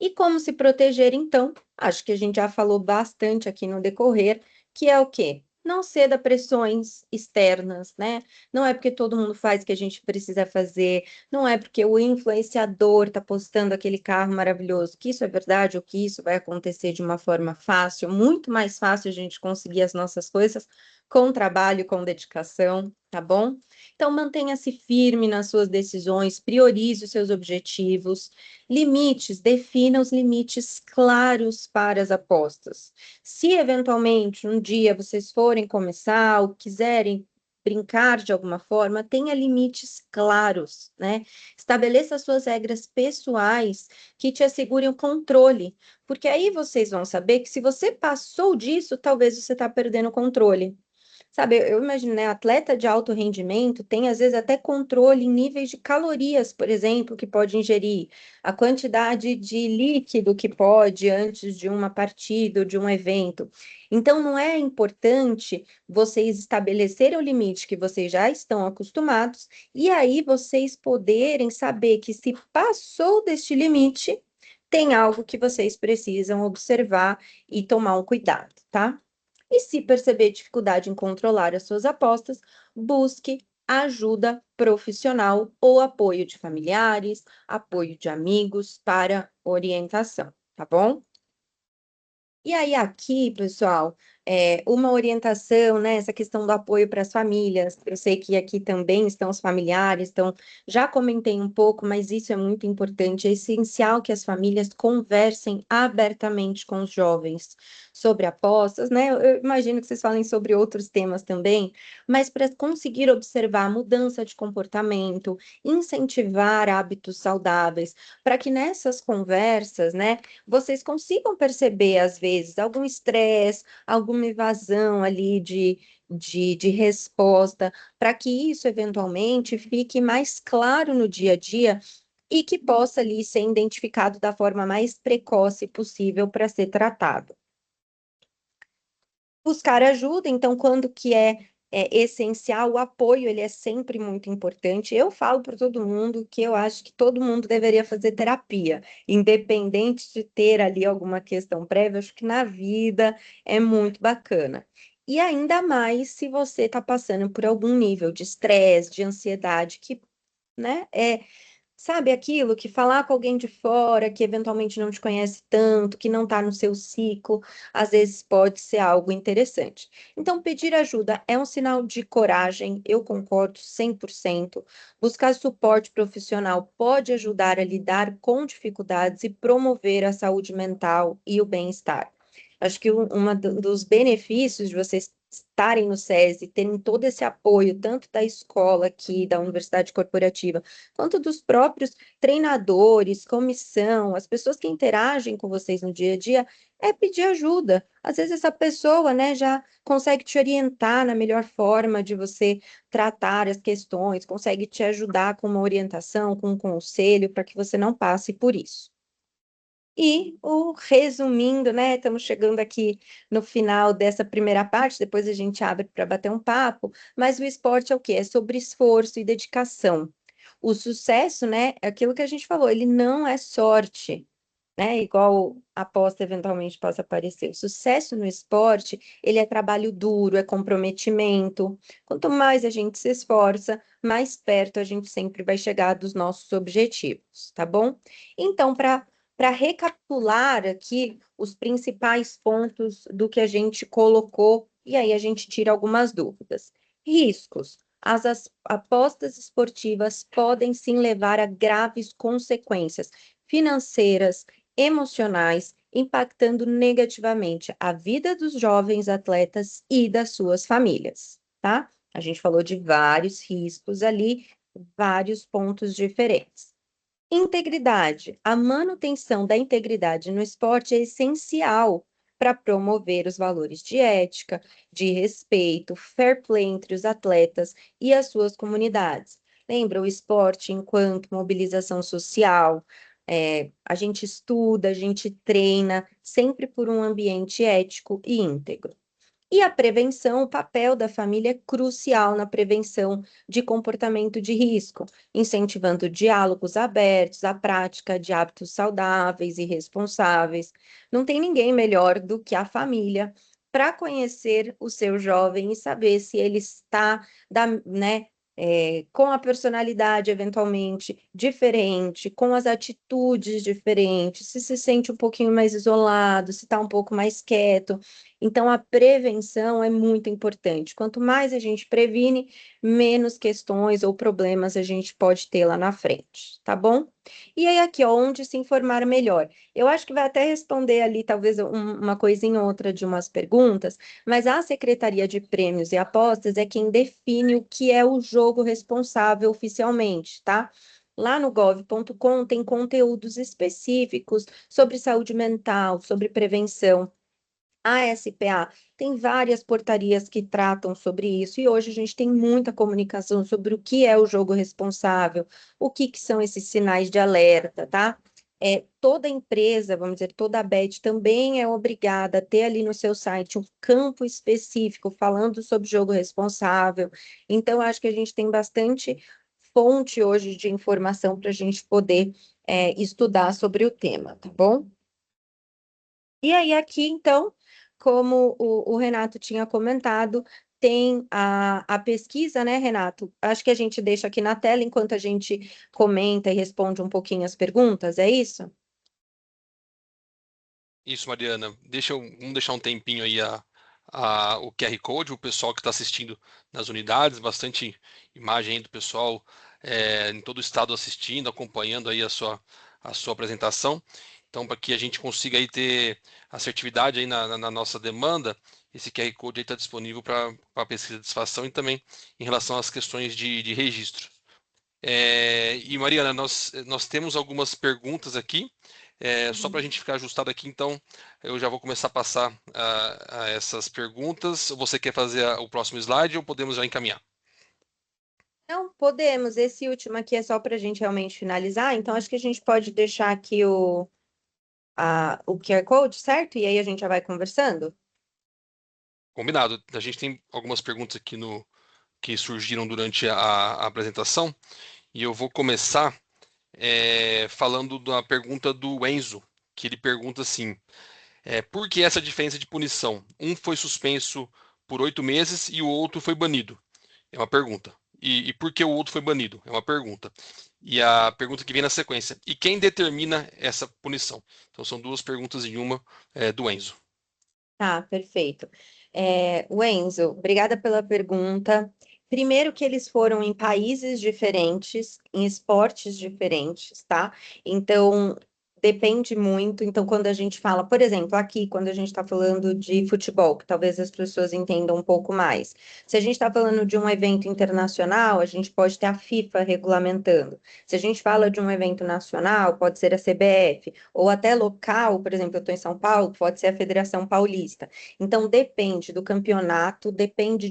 E como se proteger, então? Acho que a gente já falou bastante aqui no decorrer, que é o quê? Não ceda a pressões externas, né? Não é porque todo mundo faz que a gente precisa fazer, não é porque o influenciador está postando aquele carro maravilhoso, que isso é verdade ou que isso vai acontecer de uma forma fácil, muito mais fácil a gente conseguir as nossas coisas com trabalho e com dedicação, tá bom? Então mantenha-se firme nas suas decisões, priorize os seus objetivos. Limites, defina os limites claros para as apostas. Se eventualmente um dia vocês forem começar ou quiserem brincar de alguma forma, tenha limites claros, né? Estabeleça suas regras pessoais que te assegurem o controle, porque aí vocês vão saber que se você passou disso, talvez você está perdendo o controle. Sabe, eu imagino, né, atleta de alto rendimento tem, às vezes, até controle em níveis de calorias, por exemplo, que pode ingerir, a quantidade de líquido que pode antes de uma partida ou de um evento. Então, não é importante vocês estabelecerem o limite que vocês já estão acostumados, e aí vocês poderem saber que se passou deste limite, tem algo que vocês precisam observar e tomar um cuidado, tá? E se perceber dificuldade em controlar as suas apostas, busque ajuda profissional ou apoio de familiares, apoio de amigos para orientação, tá bom? E aí, aqui, pessoal, uma orientação, né? Essa questão do apoio para as famílias. Eu sei que aqui também estão os familiares, então já comentei um pouco, mas isso é muito importante. É essencial que as famílias conversem abertamente com os jovens sobre apostas, né? Eu imagino que vocês falem sobre outros temas também, mas para conseguir observar a mudança de comportamento, incentivar hábitos saudáveis, para que nessas conversas, né? Vocês consigam perceber, às vezes, algum estresse, alguma evasão ali de resposta, para que isso eventualmente fique mais claro no dia a dia e que possa ali ser identificado da forma mais precoce possível para ser tratado. Buscar ajuda, então, quando que é essencial, o apoio, ele é sempre muito importante. Eu falo para todo mundo que eu acho que todo mundo deveria fazer terapia, independente de ter ali alguma questão prévia, acho que na vida é muito bacana. E ainda mais se você está passando por algum nível de estresse, de ansiedade, que, né, sabe aquilo que falar com alguém de fora, que eventualmente não te conhece tanto, que não está no seu ciclo, às vezes pode ser algo interessante. Então, pedir ajuda é um sinal de coragem, eu concordo 100%. Buscar suporte profissional pode ajudar a lidar com dificuldades e promover a saúde mental e o bem-estar. Acho que dos benefícios de vocês estarem no SESI, terem todo esse apoio, tanto da escola aqui, da Universidade Corporativa, quanto dos próprios treinadores, comissão, as pessoas que interagem com vocês no dia a dia, é pedir ajuda. Às vezes essa pessoa, né, já consegue te orientar na melhor forma de você tratar as questões, consegue te ajudar com uma orientação, com um conselho, para que você não passe por isso. E resumindo, né? Estamos chegando aqui no final dessa primeira parte, depois a gente abre para bater um papo, mas o esporte é o quê? É sobre esforço e dedicação. O sucesso, né? É aquilo que a gente falou, ele não é sorte, né? Igual a aposta eventualmente possa aparecer. O sucesso no esporte, ele é trabalho duro, é comprometimento. Quanto mais a gente se esforça, mais perto a gente sempre vai chegar dos nossos objetivos, tá bom? Então, para recapitular aqui os principais pontos do que a gente colocou, e aí a gente tira algumas dúvidas. Riscos. As apostas esportivas podem sim levar a graves consequências financeiras, emocionais, impactando negativamente a vida dos jovens atletas e das suas famílias, tá? A gente falou de vários riscos ali, vários pontos diferentes. Integridade. A manutenção da integridade no esporte é essencial para promover os valores de ética, de respeito, fair play entre os atletas e as suas comunidades. Lembra o esporte enquanto mobilização social? A gente estuda, a gente treina, sempre por um ambiente ético e íntegro. E a prevenção, o papel da família é crucial na prevenção de comportamento de risco, incentivando diálogos abertos, a prática de hábitos saudáveis e responsáveis. Não tem ninguém melhor do que a família para conhecer o seu jovem e saber se ele está, né, com a personalidade eventualmente diferente, com as atitudes diferentes, se sente um pouquinho mais isolado, se está um pouco mais quieto. Então, a prevenção é muito importante. Quanto mais a gente previne, menos questões ou problemas a gente pode ter lá na frente, tá bom? E aí, aqui, ó, onde se informar melhor. Eu acho que vai até responder ali, talvez, uma coisinha ou outra de umas perguntas, mas a Secretaria de Prêmios e Apostas é quem define o que é o jogo responsável oficialmente, tá? Lá no gov.com tem conteúdos específicos sobre saúde mental, sobre prevenção. A SPA tem várias portarias que tratam sobre isso, e hoje a gente tem muita comunicação sobre o que é o jogo responsável, o que são esses sinais de alerta, tá? Toda empresa, vamos dizer, toda a Bet também é obrigada a ter ali no seu site um campo específico falando sobre jogo responsável. Então, acho que a gente tem bastante fonte hoje de informação para a gente poder estudar sobre o tema, tá bom? E aí, aqui, então, como o Renato tinha comentado, tem a pesquisa, né, Renato? Acho que a gente deixa aqui na tela enquanto a gente comenta e responde um pouquinho as perguntas, é isso? Isso, Mariana. Vamos deixar um tempinho aí o QR Code, o pessoal que está assistindo nas unidades, bastante imagem aí do pessoal em todo o estado assistindo, acompanhando aí a sua apresentação. Então, para que a gente consiga aí ter assertividade aí na nossa demanda, esse QR Code aí está disponível para a pesquisa de satisfação e também em relação às questões de registro. E Mariana, nós temos algumas perguntas aqui. Só para a gente ficar ajustado aqui, então, eu já vou começar a passar a essas perguntas. Você quer fazer o próximo slide ou podemos já encaminhar? Não, podemos. Esse último aqui é só para a gente realmente finalizar, então acho que a gente pode deixar aqui o QR Code, certo? E aí a gente já vai conversando? Combinado. A gente tem algumas perguntas aqui que surgiram durante a apresentação e eu vou começar falando da pergunta do Enzo, que ele pergunta assim: por que essa diferença de punição? Um foi suspenso por 8 meses e o outro foi banido. É uma pergunta. E por que o outro foi banido? É uma pergunta. E a pergunta que vem na sequência: e quem determina essa punição? Então são duas perguntas em uma do Enzo. Tá, perfeito. O Enzo, obrigada pela pergunta. Primeiro que eles foram em países diferentes, em esportes diferentes, tá? Então, depende muito. Então, quando a gente fala, por exemplo, aqui, quando a gente está falando de futebol, que talvez as pessoas entendam um pouco mais. Se a gente está falando de um evento internacional, a gente pode ter a FIFA regulamentando. Se a gente fala de um evento nacional, pode ser a CBF ou até local, por exemplo, eu estou em São Paulo, pode ser a Federação Paulista. Então, depende do campeonato, depende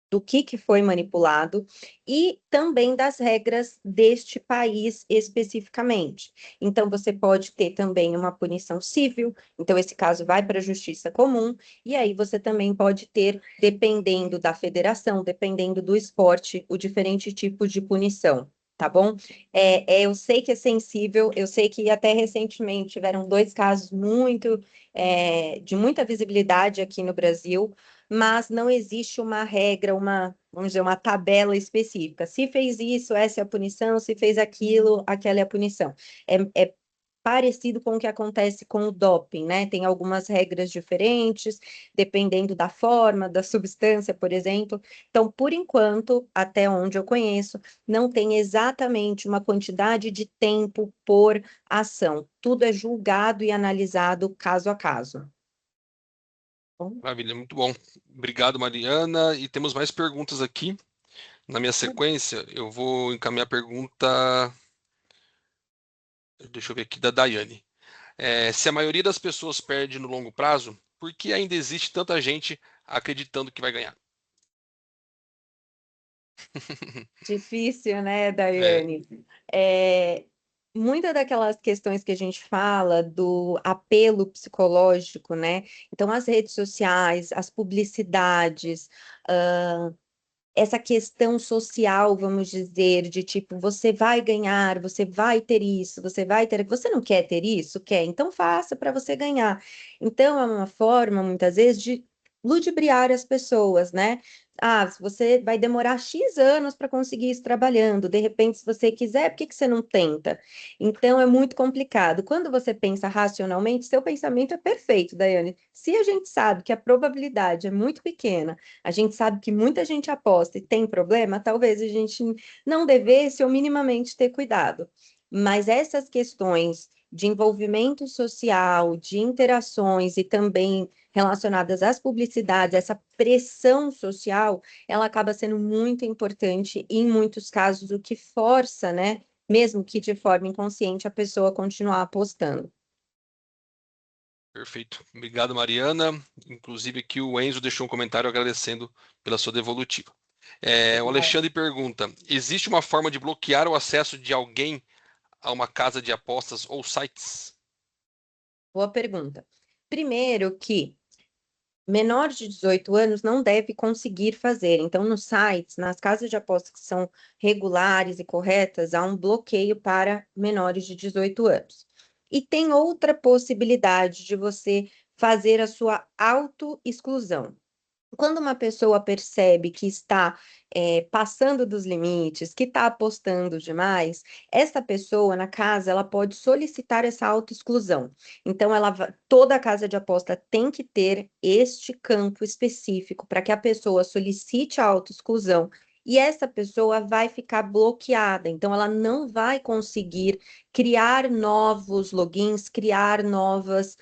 do que foi manipulado e também das regras deste país especificamente. Então, você pode ter também uma punição civil, então esse caso vai para a justiça comum, e aí você também pode ter, dependendo da federação, dependendo do esporte, o diferente tipo de punição. Tá bom? Eu sei que é sensível, eu sei que até recentemente tiveram dois casos de muita visibilidade aqui no Brasil, mas não existe uma regra, vamos dizer, uma tabela específica. Se fez isso, essa é a punição, se fez aquilo, aquela é a punição. É parecido com o que acontece com o doping, né? Tem algumas regras diferentes, dependendo da forma, da substância, por exemplo. Então, por enquanto, até onde eu conheço, não tem exatamente uma quantidade de tempo por ação. Tudo é julgado e analisado caso a caso. Maravilha, muito bom. Obrigado, Mariana. E temos mais perguntas aqui. Na minha sequência, eu vou encaminhar a pergunta. Deixa eu ver aqui, da Daiane. Se a maioria das pessoas perde no longo prazo, por que ainda existe tanta gente acreditando que vai ganhar? Difícil, né, É, Daiane? Muitas daquelas questões que a gente fala do apelo psicológico, né? Então, as redes sociais, as publicidades, essa questão social, vamos dizer, de tipo, você vai ganhar, você vai ter isso, você vai ter. Você não quer ter isso? Quer? Então faça para você ganhar. Então, é uma forma, muitas vezes, de ludibriar as pessoas, né? Ah, você vai demorar X anos para conseguir isso trabalhando. De repente, se você quiser, por que você não tenta? Então, é muito complicado. Quando você pensa racionalmente, seu pensamento é perfeito, Daiane. Se a gente sabe que a probabilidade é muito pequena, a gente sabe que muita gente aposta e tem problema, talvez a gente não devesse ou minimamente ter cuidado. Mas essas questões de envolvimento social, de interações e também relacionadas às publicidades, essa pressão social, ela acaba sendo muito importante e, em muitos casos, o que força, né, mesmo que de forma inconsciente, a pessoa a continuar apostando. Perfeito. Obrigado, Mariana. Inclusive aqui o Enzo deixou um comentário agradecendo pela sua devolutiva. O Alexandre pergunta: existe uma forma de bloquear o acesso de alguém a uma casa de apostas ou sites? Boa pergunta. Primeiro que menor de 18 anos não deve conseguir fazer. Então, nos sites, nas casas de apostas que são regulares e corretas, há um bloqueio para menores de 18 anos. E tem outra possibilidade de você fazer a sua autoexclusão. Quando uma pessoa percebe que está passando dos limites, que está apostando demais, essa pessoa na casa ela pode solicitar essa autoexclusão. Então, toda a casa de aposta tem que ter este campo específico para que a pessoa solicite a autoexclusão e essa pessoa vai ficar bloqueada. Então, ela não vai conseguir criar novos logins, criar novas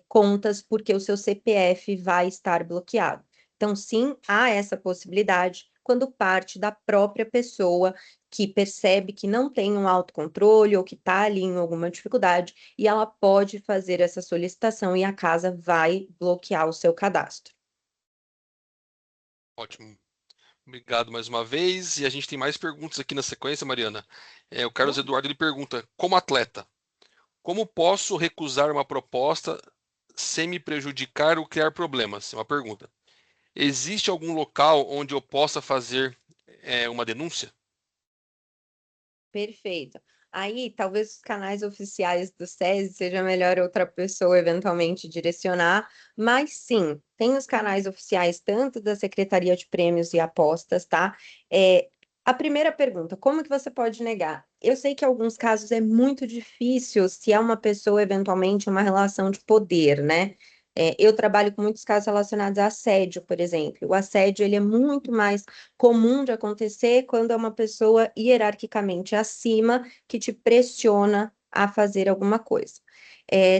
contas, porque o seu CPF vai estar bloqueado. Então, sim, há essa possibilidade quando parte da própria pessoa que percebe que não tem um autocontrole ou que está ali em alguma dificuldade e ela pode fazer essa solicitação e a casa vai bloquear o seu cadastro. Ótimo. Obrigado mais uma vez. E a gente tem mais perguntas aqui na sequência, Mariana. O Carlos Eduardo ele pergunta: como atleta, como posso recusar uma proposta sem me prejudicar ou criar problemas? É uma pergunta. Existe algum local onde eu possa fazer uma denúncia? Perfeito. Aí, talvez os canais oficiais do SESI seja melhor outra pessoa eventualmente direcionar, mas sim, tem os canais oficiais tanto da Secretaria de Prêmios e Apostas, tá? A primeira pergunta, como que você pode negar? Eu sei que em alguns casos é muito difícil se é uma pessoa eventualmente uma relação de poder, né? Eu trabalho com muitos casos relacionados a assédio, por exemplo. O assédio ele é muito mais comum de acontecer quando é uma pessoa hierarquicamente acima que te pressiona a fazer alguma coisa.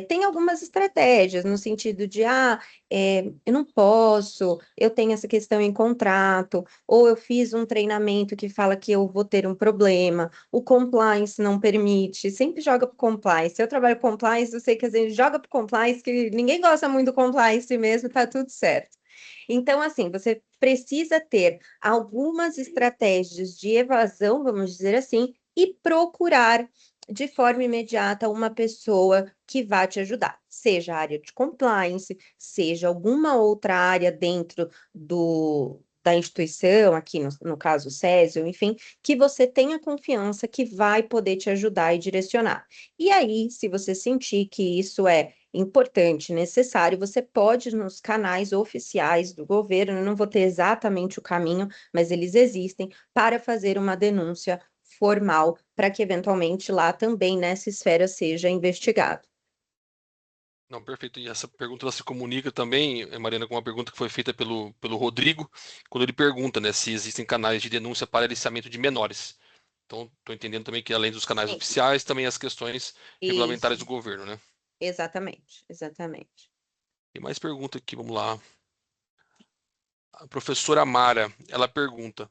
Tem algumas estratégias no sentido de, eu não posso, eu tenho essa questão em contrato, ou eu fiz um treinamento que fala que eu vou ter um problema, o compliance não permite, sempre joga para o compliance. Eu trabalho com compliance, eu sei que às vezes joga para o compliance, que ninguém gosta muito do compliance mesmo, tá tudo certo. Então, assim, você precisa ter algumas estratégias de evasão, vamos dizer assim, e procurar de forma imediata uma pessoa que vá te ajudar, seja a área de compliance, seja alguma outra área dentro da instituição, aqui no caso o Césio, enfim, que você tenha confiança que vai poder te ajudar e direcionar. E aí, se você sentir que isso é importante, necessário, você pode ir nos canais oficiais do governo, eu não vou ter exatamente o caminho, mas eles existem, para fazer uma denúncia formal, para que eventualmente lá também nessa esfera seja investigado. Não, perfeito. E essa pergunta ela se comunica também, Mariana, com uma pergunta que foi feita pelo Rodrigo, quando ele pergunta, né, se existem canais de denúncia para aliciamento de menores. Então, estou entendendo também que além dos canais Sim, oficiais, também as questões regulamentares isso, do governo, né? exatamente, exatamente. Tem mais pergunta aqui, vamos lá. A professora Mara, ela pergunta: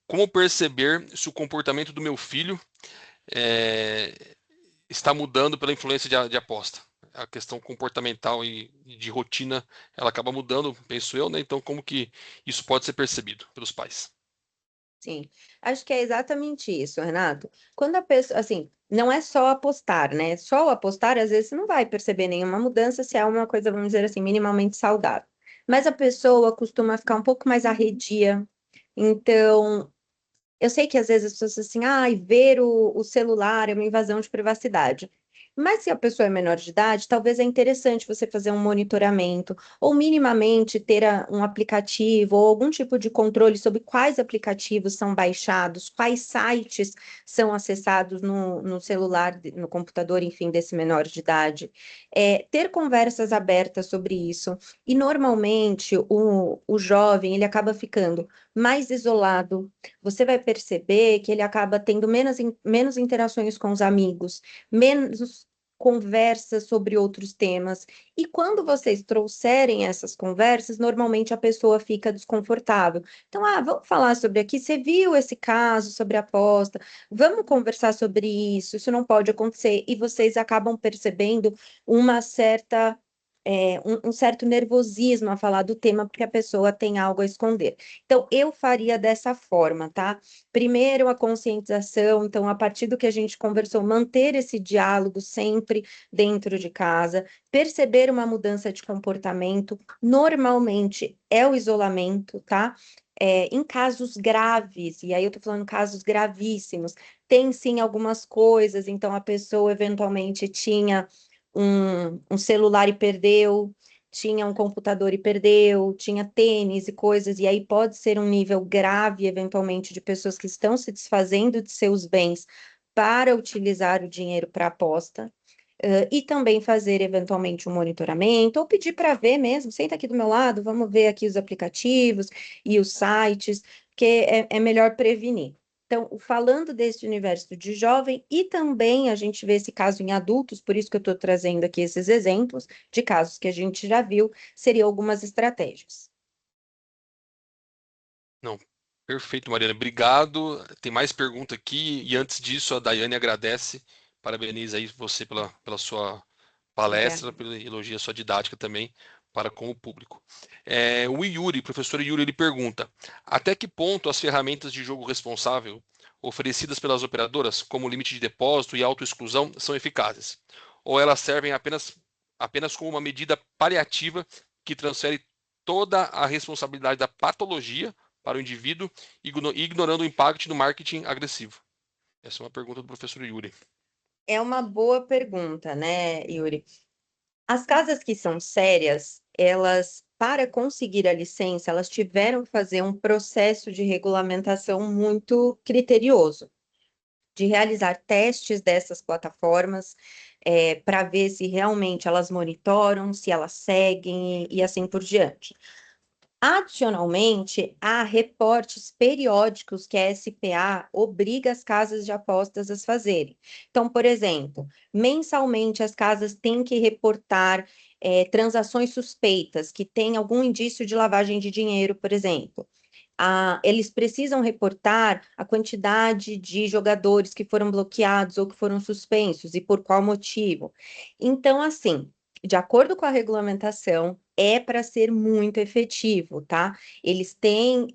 como perceber se o comportamento do meu filho é, está mudando pela influência de aposta? A questão comportamental e de rotina, ela acaba mudando, penso eu, né? Então, como que isso pode ser percebido pelos pais? Sim, acho que é exatamente isso, Renato. Quando a pessoa, assim, não é só apostar, né? Só o apostar, às vezes, você não vai perceber nenhuma mudança se é uma coisa, vamos dizer assim, minimamente saudável. Mas a pessoa costuma ficar um pouco mais arredia. Então, eu sei que às vezes as pessoas dizem assim, ver o celular é uma invasão de privacidade. Mas se a pessoa é menor de idade, talvez é interessante você fazer um monitoramento, ou minimamente ter um aplicativo, ou algum tipo de controle sobre quais aplicativos são baixados, quais sites são acessados no celular, no computador, enfim, desse menor de idade. Ter conversas abertas sobre isso. E normalmente o jovem ele acaba ficando mais isolado, você vai perceber que ele acaba tendo menos interações com os amigos, menos conversas sobre outros temas. E quando vocês trouxerem essas conversas, normalmente a pessoa fica desconfortável. Então, vamos falar sobre aqui, você viu esse caso sobre a aposta, vamos conversar sobre isso não pode acontecer. E vocês acabam percebendo uma certa um certo nervosismo a falar do tema, porque a pessoa tem algo a esconder. Então, eu faria dessa forma, tá? Primeiro, a conscientização. Então, a partir do que a gente conversou, manter esse diálogo sempre dentro de casa, perceber uma mudança de comportamento. Normalmente, é o isolamento, tá? Em casos graves, e aí eu tô falando casos gravíssimos, tem sim algumas coisas, então a pessoa eventualmente tinha um celular e perdeu, tinha um computador e perdeu, tinha tênis e coisas, e aí pode ser um nível grave, eventualmente, de pessoas que estão se desfazendo de seus bens para utilizar o dinheiro para aposta. E também fazer eventualmente um monitoramento, ou pedir para ver mesmo, senta aqui do meu lado, vamos ver aqui os aplicativos e os sites, porque é melhor prevenir. Então, falando desse universo de jovem, e também a gente vê esse caso em adultos, por isso que eu estou trazendo aqui esses exemplos de casos que a gente já viu, seriam algumas estratégias. Não, perfeito, Mariana. Obrigado. Tem mais pergunta aqui. E antes disso, a Daiane agradece, parabeniza aí você pela sua palestra, Obrigada. pelo elogio à sua didática também para com o público. O Yuri, professor Yuri, ele pergunta: até que ponto as ferramentas de jogo responsável oferecidas pelas operadoras, como limite de depósito e autoexclusão, são eficazes? Ou elas servem apenas como uma medida paliativa que transfere toda a responsabilidade da patologia para o indivíduo, ignorando o impacto do marketing agressivo? Essa é uma pergunta do professor Yuri. É uma boa pergunta, né, Yuri? As casas que são sérias, elas, para conseguir a licença, elas tiveram que fazer um processo de regulamentação muito criterioso, de realizar testes dessas plataformas, para ver se realmente elas monitoram, se elas seguem e assim por diante. Adicionalmente, há reportes periódicos que a SPA obriga as casas de apostas a fazerem. Então, por exemplo, mensalmente as casas têm que reportar transações suspeitas, que têm algum indício de lavagem de dinheiro, por exemplo. Eles precisam reportar a quantidade de jogadores que foram bloqueados ou que foram suspensos e por qual motivo. Então, assim, de acordo com a regulamentação, é para ser muito efetivo, tá? Eles têm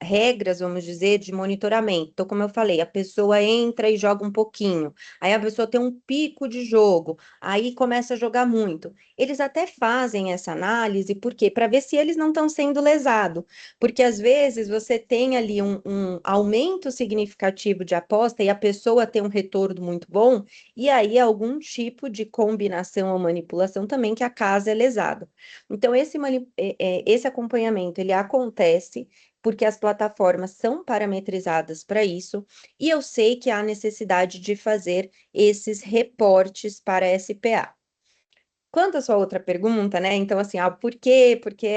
regras, vamos dizer, de monitoramento. Então, como eu falei, a pessoa entra e joga um pouquinho, aí a pessoa tem um pico de jogo, aí começa a jogar muito. Eles até fazem essa análise, por quê? Para ver se eles não estão sendo lesados, porque às vezes você tem ali um aumento significativo de aposta e a pessoa tem um retorno muito bom, e aí algum tipo de combinação ou manipulação também que a casa é lesada. Então, esse acompanhamento, ele acontece porque as plataformas são parametrizadas para isso, e eu sei que há necessidade de fazer esses reportes para a SPA. Quanto à sua outra pergunta, né? Então, assim, por quê? Porque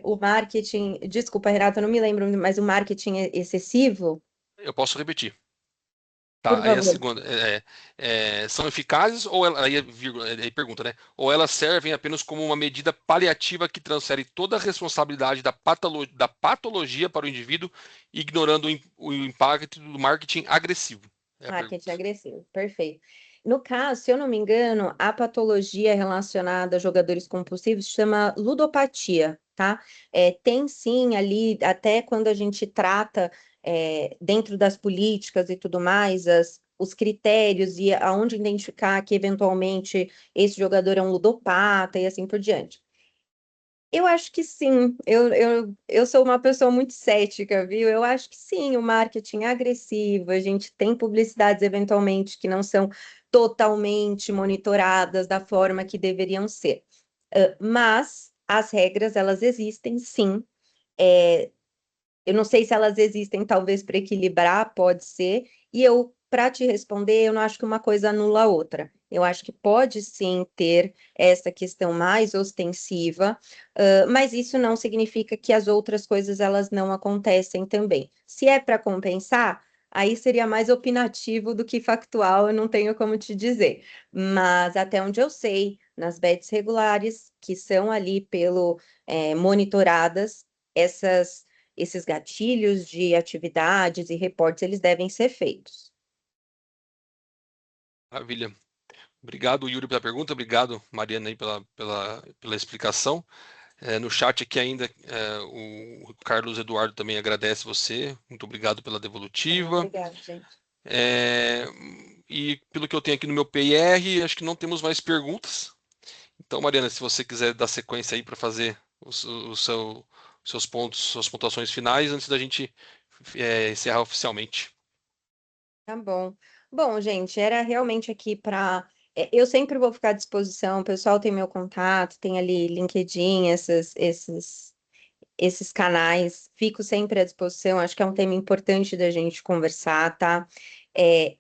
o marketing. Desculpa, Renato, eu não me lembro, mas o marketing é excessivo? Eu posso repetir. Por Tá, aí a favor. segunda, são eficazes ou aí, aí pergunta, né? Ou elas servem apenas como uma medida paliativa que transfere toda a responsabilidade da patologia para o indivíduo, ignorando o impacto do marketing agressivo? É a Marketing pergunta. agressivo, perfeito. No caso, se eu não me engano, a patologia relacionada a jogadores compulsivos chama ludopatia, tá? Tem sim ali, até quando a gente trata dentro das políticas e tudo mais, os critérios e aonde identificar que eventualmente esse jogador é um ludopata e assim por diante. Eu acho que sim, eu sou uma pessoa muito cética, viu? Eu acho que sim, o marketing é agressivo, a gente tem publicidades eventualmente que não são totalmente monitoradas da forma que deveriam ser. Mas as regras, elas existem, sim. É, eu não sei se elas existem, talvez para equilibrar, pode ser. E eu, para te responder, eu não acho que uma coisa anula a outra. Eu acho que pode sim ter essa questão mais ostensiva, mas isso não significa que as outras coisas elas não acontecem também. Se é para compensar, aí seria mais opinativo do que factual, eu não tenho como te dizer. Mas até onde eu sei, nas bets regulares, que são ali pelo monitoradas, esses gatilhos de atividades e reportes, eles devem ser feitos. Maravilha. Obrigado, Yuri, pela pergunta. Obrigado, Mariana, aí, pela explicação. No chat aqui ainda, o Carlos Eduardo também agradece você. Muito obrigado pela devolutiva. Obrigada, gente. E pelo que eu tenho aqui no meu PIR, acho que não temos mais perguntas. Então, Mariana, se você quiser dar sequência aí para fazer seus pontos, suas pontuações finais, antes da gente encerrar oficialmente. Tá bom. Bom, gente, era realmente aqui para. Eu sempre vou ficar à disposição, o pessoal tem meu contato, tem ali LinkedIn, esses canais, fico sempre à disposição, acho que é um tema importante da gente conversar, tá?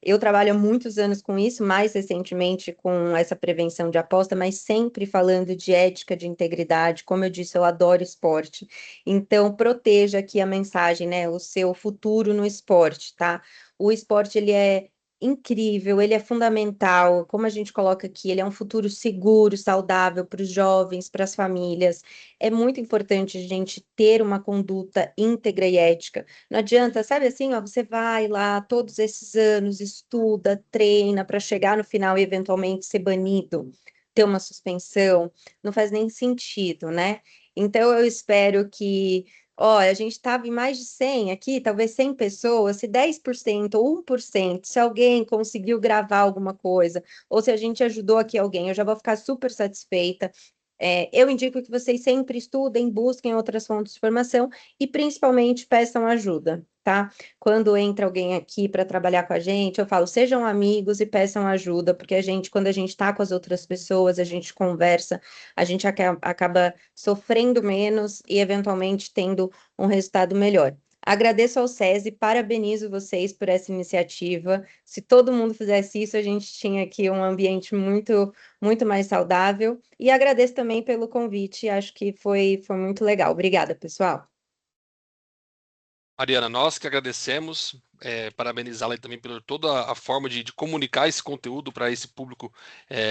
Eu trabalho há muitos anos com isso, mais recentemente com essa prevenção de aposta, mas sempre falando de ética, de integridade, como eu disse, eu adoro esporte, então proteja aqui a mensagem, né? O seu futuro no esporte, tá? O esporte, ele é incrível, ele é fundamental, como a gente coloca aqui, ele é um futuro seguro, saudável para os jovens, para as famílias, é muito importante a gente ter uma conduta íntegra e ética. Não adianta, sabe assim, ó, você vai lá todos esses anos, estuda, treina para chegar no final e eventualmente ser banido, ter uma suspensão, não faz nem sentido, né? Então eu espero que, ó, a gente estava em mais de 100 aqui, talvez 100 pessoas, se 10% ou 1%, se alguém conseguiu gravar alguma coisa, ou se a gente ajudou aqui alguém, eu já vou ficar super satisfeita. Eu indico que vocês sempre estudem, busquem outras fontes de formação e principalmente peçam ajuda, tá? Quando entra alguém aqui para trabalhar com a gente, eu falo, sejam amigos e peçam ajuda, porque quando a gente está com as outras pessoas, a gente conversa, a gente acaba sofrendo menos e eventualmente tendo um resultado melhor. Agradeço ao SESI, parabenizo vocês por essa iniciativa. Se todo mundo fizesse isso, a gente tinha aqui um ambiente muito, muito mais saudável. E agradeço também pelo convite, acho que foi muito legal. Obrigada, pessoal. Mariana, nós que agradecemos, parabenizá-la também por toda a forma de comunicar esse conteúdo para esse público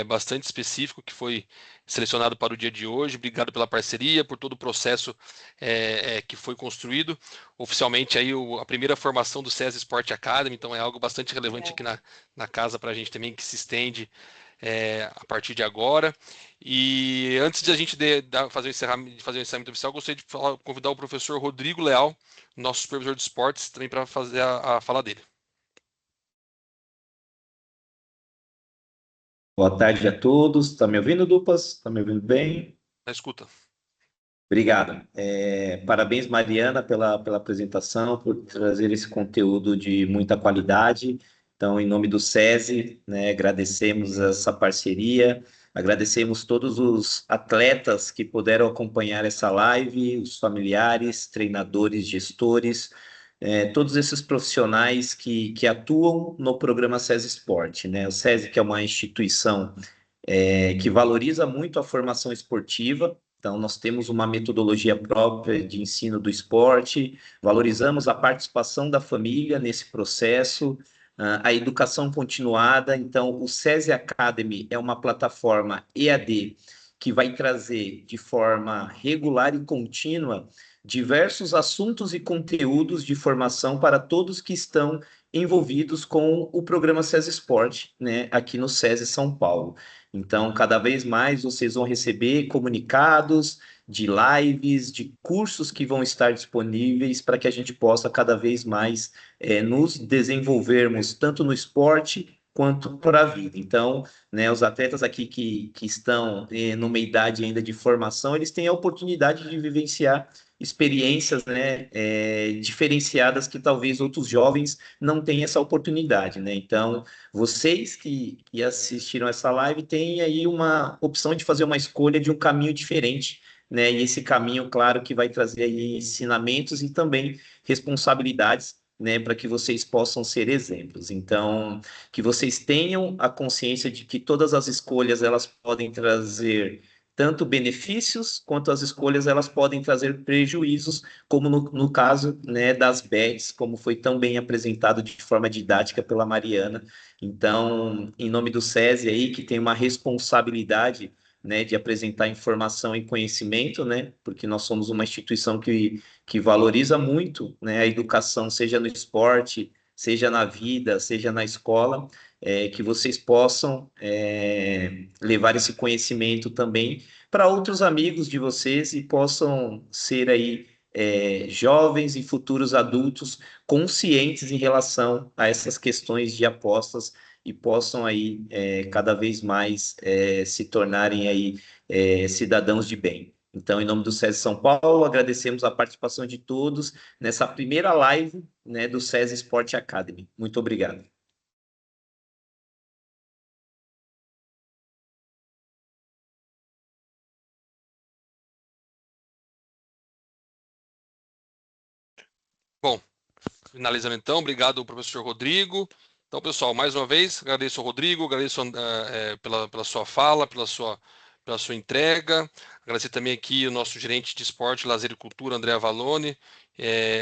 bastante específico que foi selecionado para o dia de hoje. Obrigado pela parceria, por todo o processo que foi construído. Oficialmente aí a primeira formação do SESI Sport Academy, então é algo bastante relevante aqui na casa para a gente também, que se estende a partir de agora. E antes de a gente fazer o encerramento oficial, gostaria de convidar o professor Rodrigo Leal, nosso supervisor de esportes, também para fazer a fala dele. Boa tarde a todos. Está me ouvindo, Dupas? Está me ouvindo bem? Na escuta. Obrigado. Parabéns, Mariana, pela apresentação, por trazer esse conteúdo de muita qualidade. Então, em nome do SESI, né, agradecemos essa parceria, agradecemos todos os atletas que puderam acompanhar essa live, os familiares, treinadores, gestores, todos esses profissionais que atuam no programa SESI Sport, né? O SESI, que é uma instituição que valoriza muito a formação esportiva. Então, nós temos uma metodologia própria de ensino do esporte, valorizamos a participação da família nesse processo, a educação continuada. Então, o SESI Academy é uma plataforma EAD que vai trazer de forma regular e contínua diversos assuntos e conteúdos de formação para todos que estão envolvidos com o programa SESI Sport, né, aqui no SESI São Paulo. Então, cada vez mais vocês vão receber comunicados de lives, de cursos que vão estar disponíveis para que a gente possa cada vez mais nos desenvolvermos tanto no esporte quanto para a vida. Então, né, os atletas aqui que estão numa idade ainda de formação, eles têm a oportunidade de vivenciar experiências, né, diferenciadas que talvez outros jovens não tenham essa oportunidade, né? Então, vocês que assistiram essa live têm aí uma opção de fazer uma escolha de um caminho diferente, né? E esse caminho, claro, que vai trazer aí ensinamentos e também responsabilidades, né, para que vocês possam ser exemplos. Então, que vocês tenham a consciência de que todas as escolhas elas podem trazer tanto benefícios quanto as escolhas elas podem trazer prejuízos, como no caso, né, das bets, como foi tão bem apresentado de forma didática pela Mariana. Então, em nome do SESI aí, que tem uma responsabilidade, né, de apresentar informação e conhecimento, né, porque nós somos uma instituição que valoriza muito, né, a educação, seja no esporte, seja na vida, seja na escola, que vocês possam levar esse conhecimento também para outros amigos de vocês e possam ser aí jovens e futuros adultos conscientes em relação a essas questões de apostas e possam aí cada vez mais se tornarem aí cidadãos de bem. Então, em nome do SESI São Paulo, agradecemos a participação de todos nessa primeira live, né, do SESI Sport Academy. Muito obrigado. Bom, finalizando então, obrigado, professor Rodrigo. Então, pessoal, mais uma vez, agradeço ao Rodrigo, agradeço pela sua fala, pela sua entrega. Agradecer também aqui o nosso gerente de esporte, lazer e cultura, André Avalone,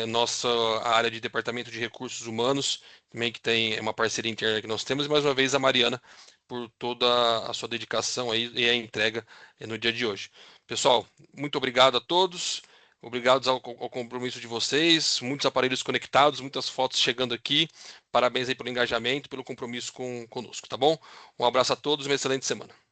nossa área de departamento de recursos humanos, também que tem uma parceria interna que nós temos, e mais uma vez a Mariana, por toda a sua dedicação aí e a entrega no dia de hoje. Pessoal, muito obrigado a todos. Obrigado ao compromisso de vocês, muitos aparelhos conectados, muitas fotos chegando aqui. Parabéns aí pelo engajamento, pelo compromisso conosco, tá bom? Um abraço a todos, uma excelente semana.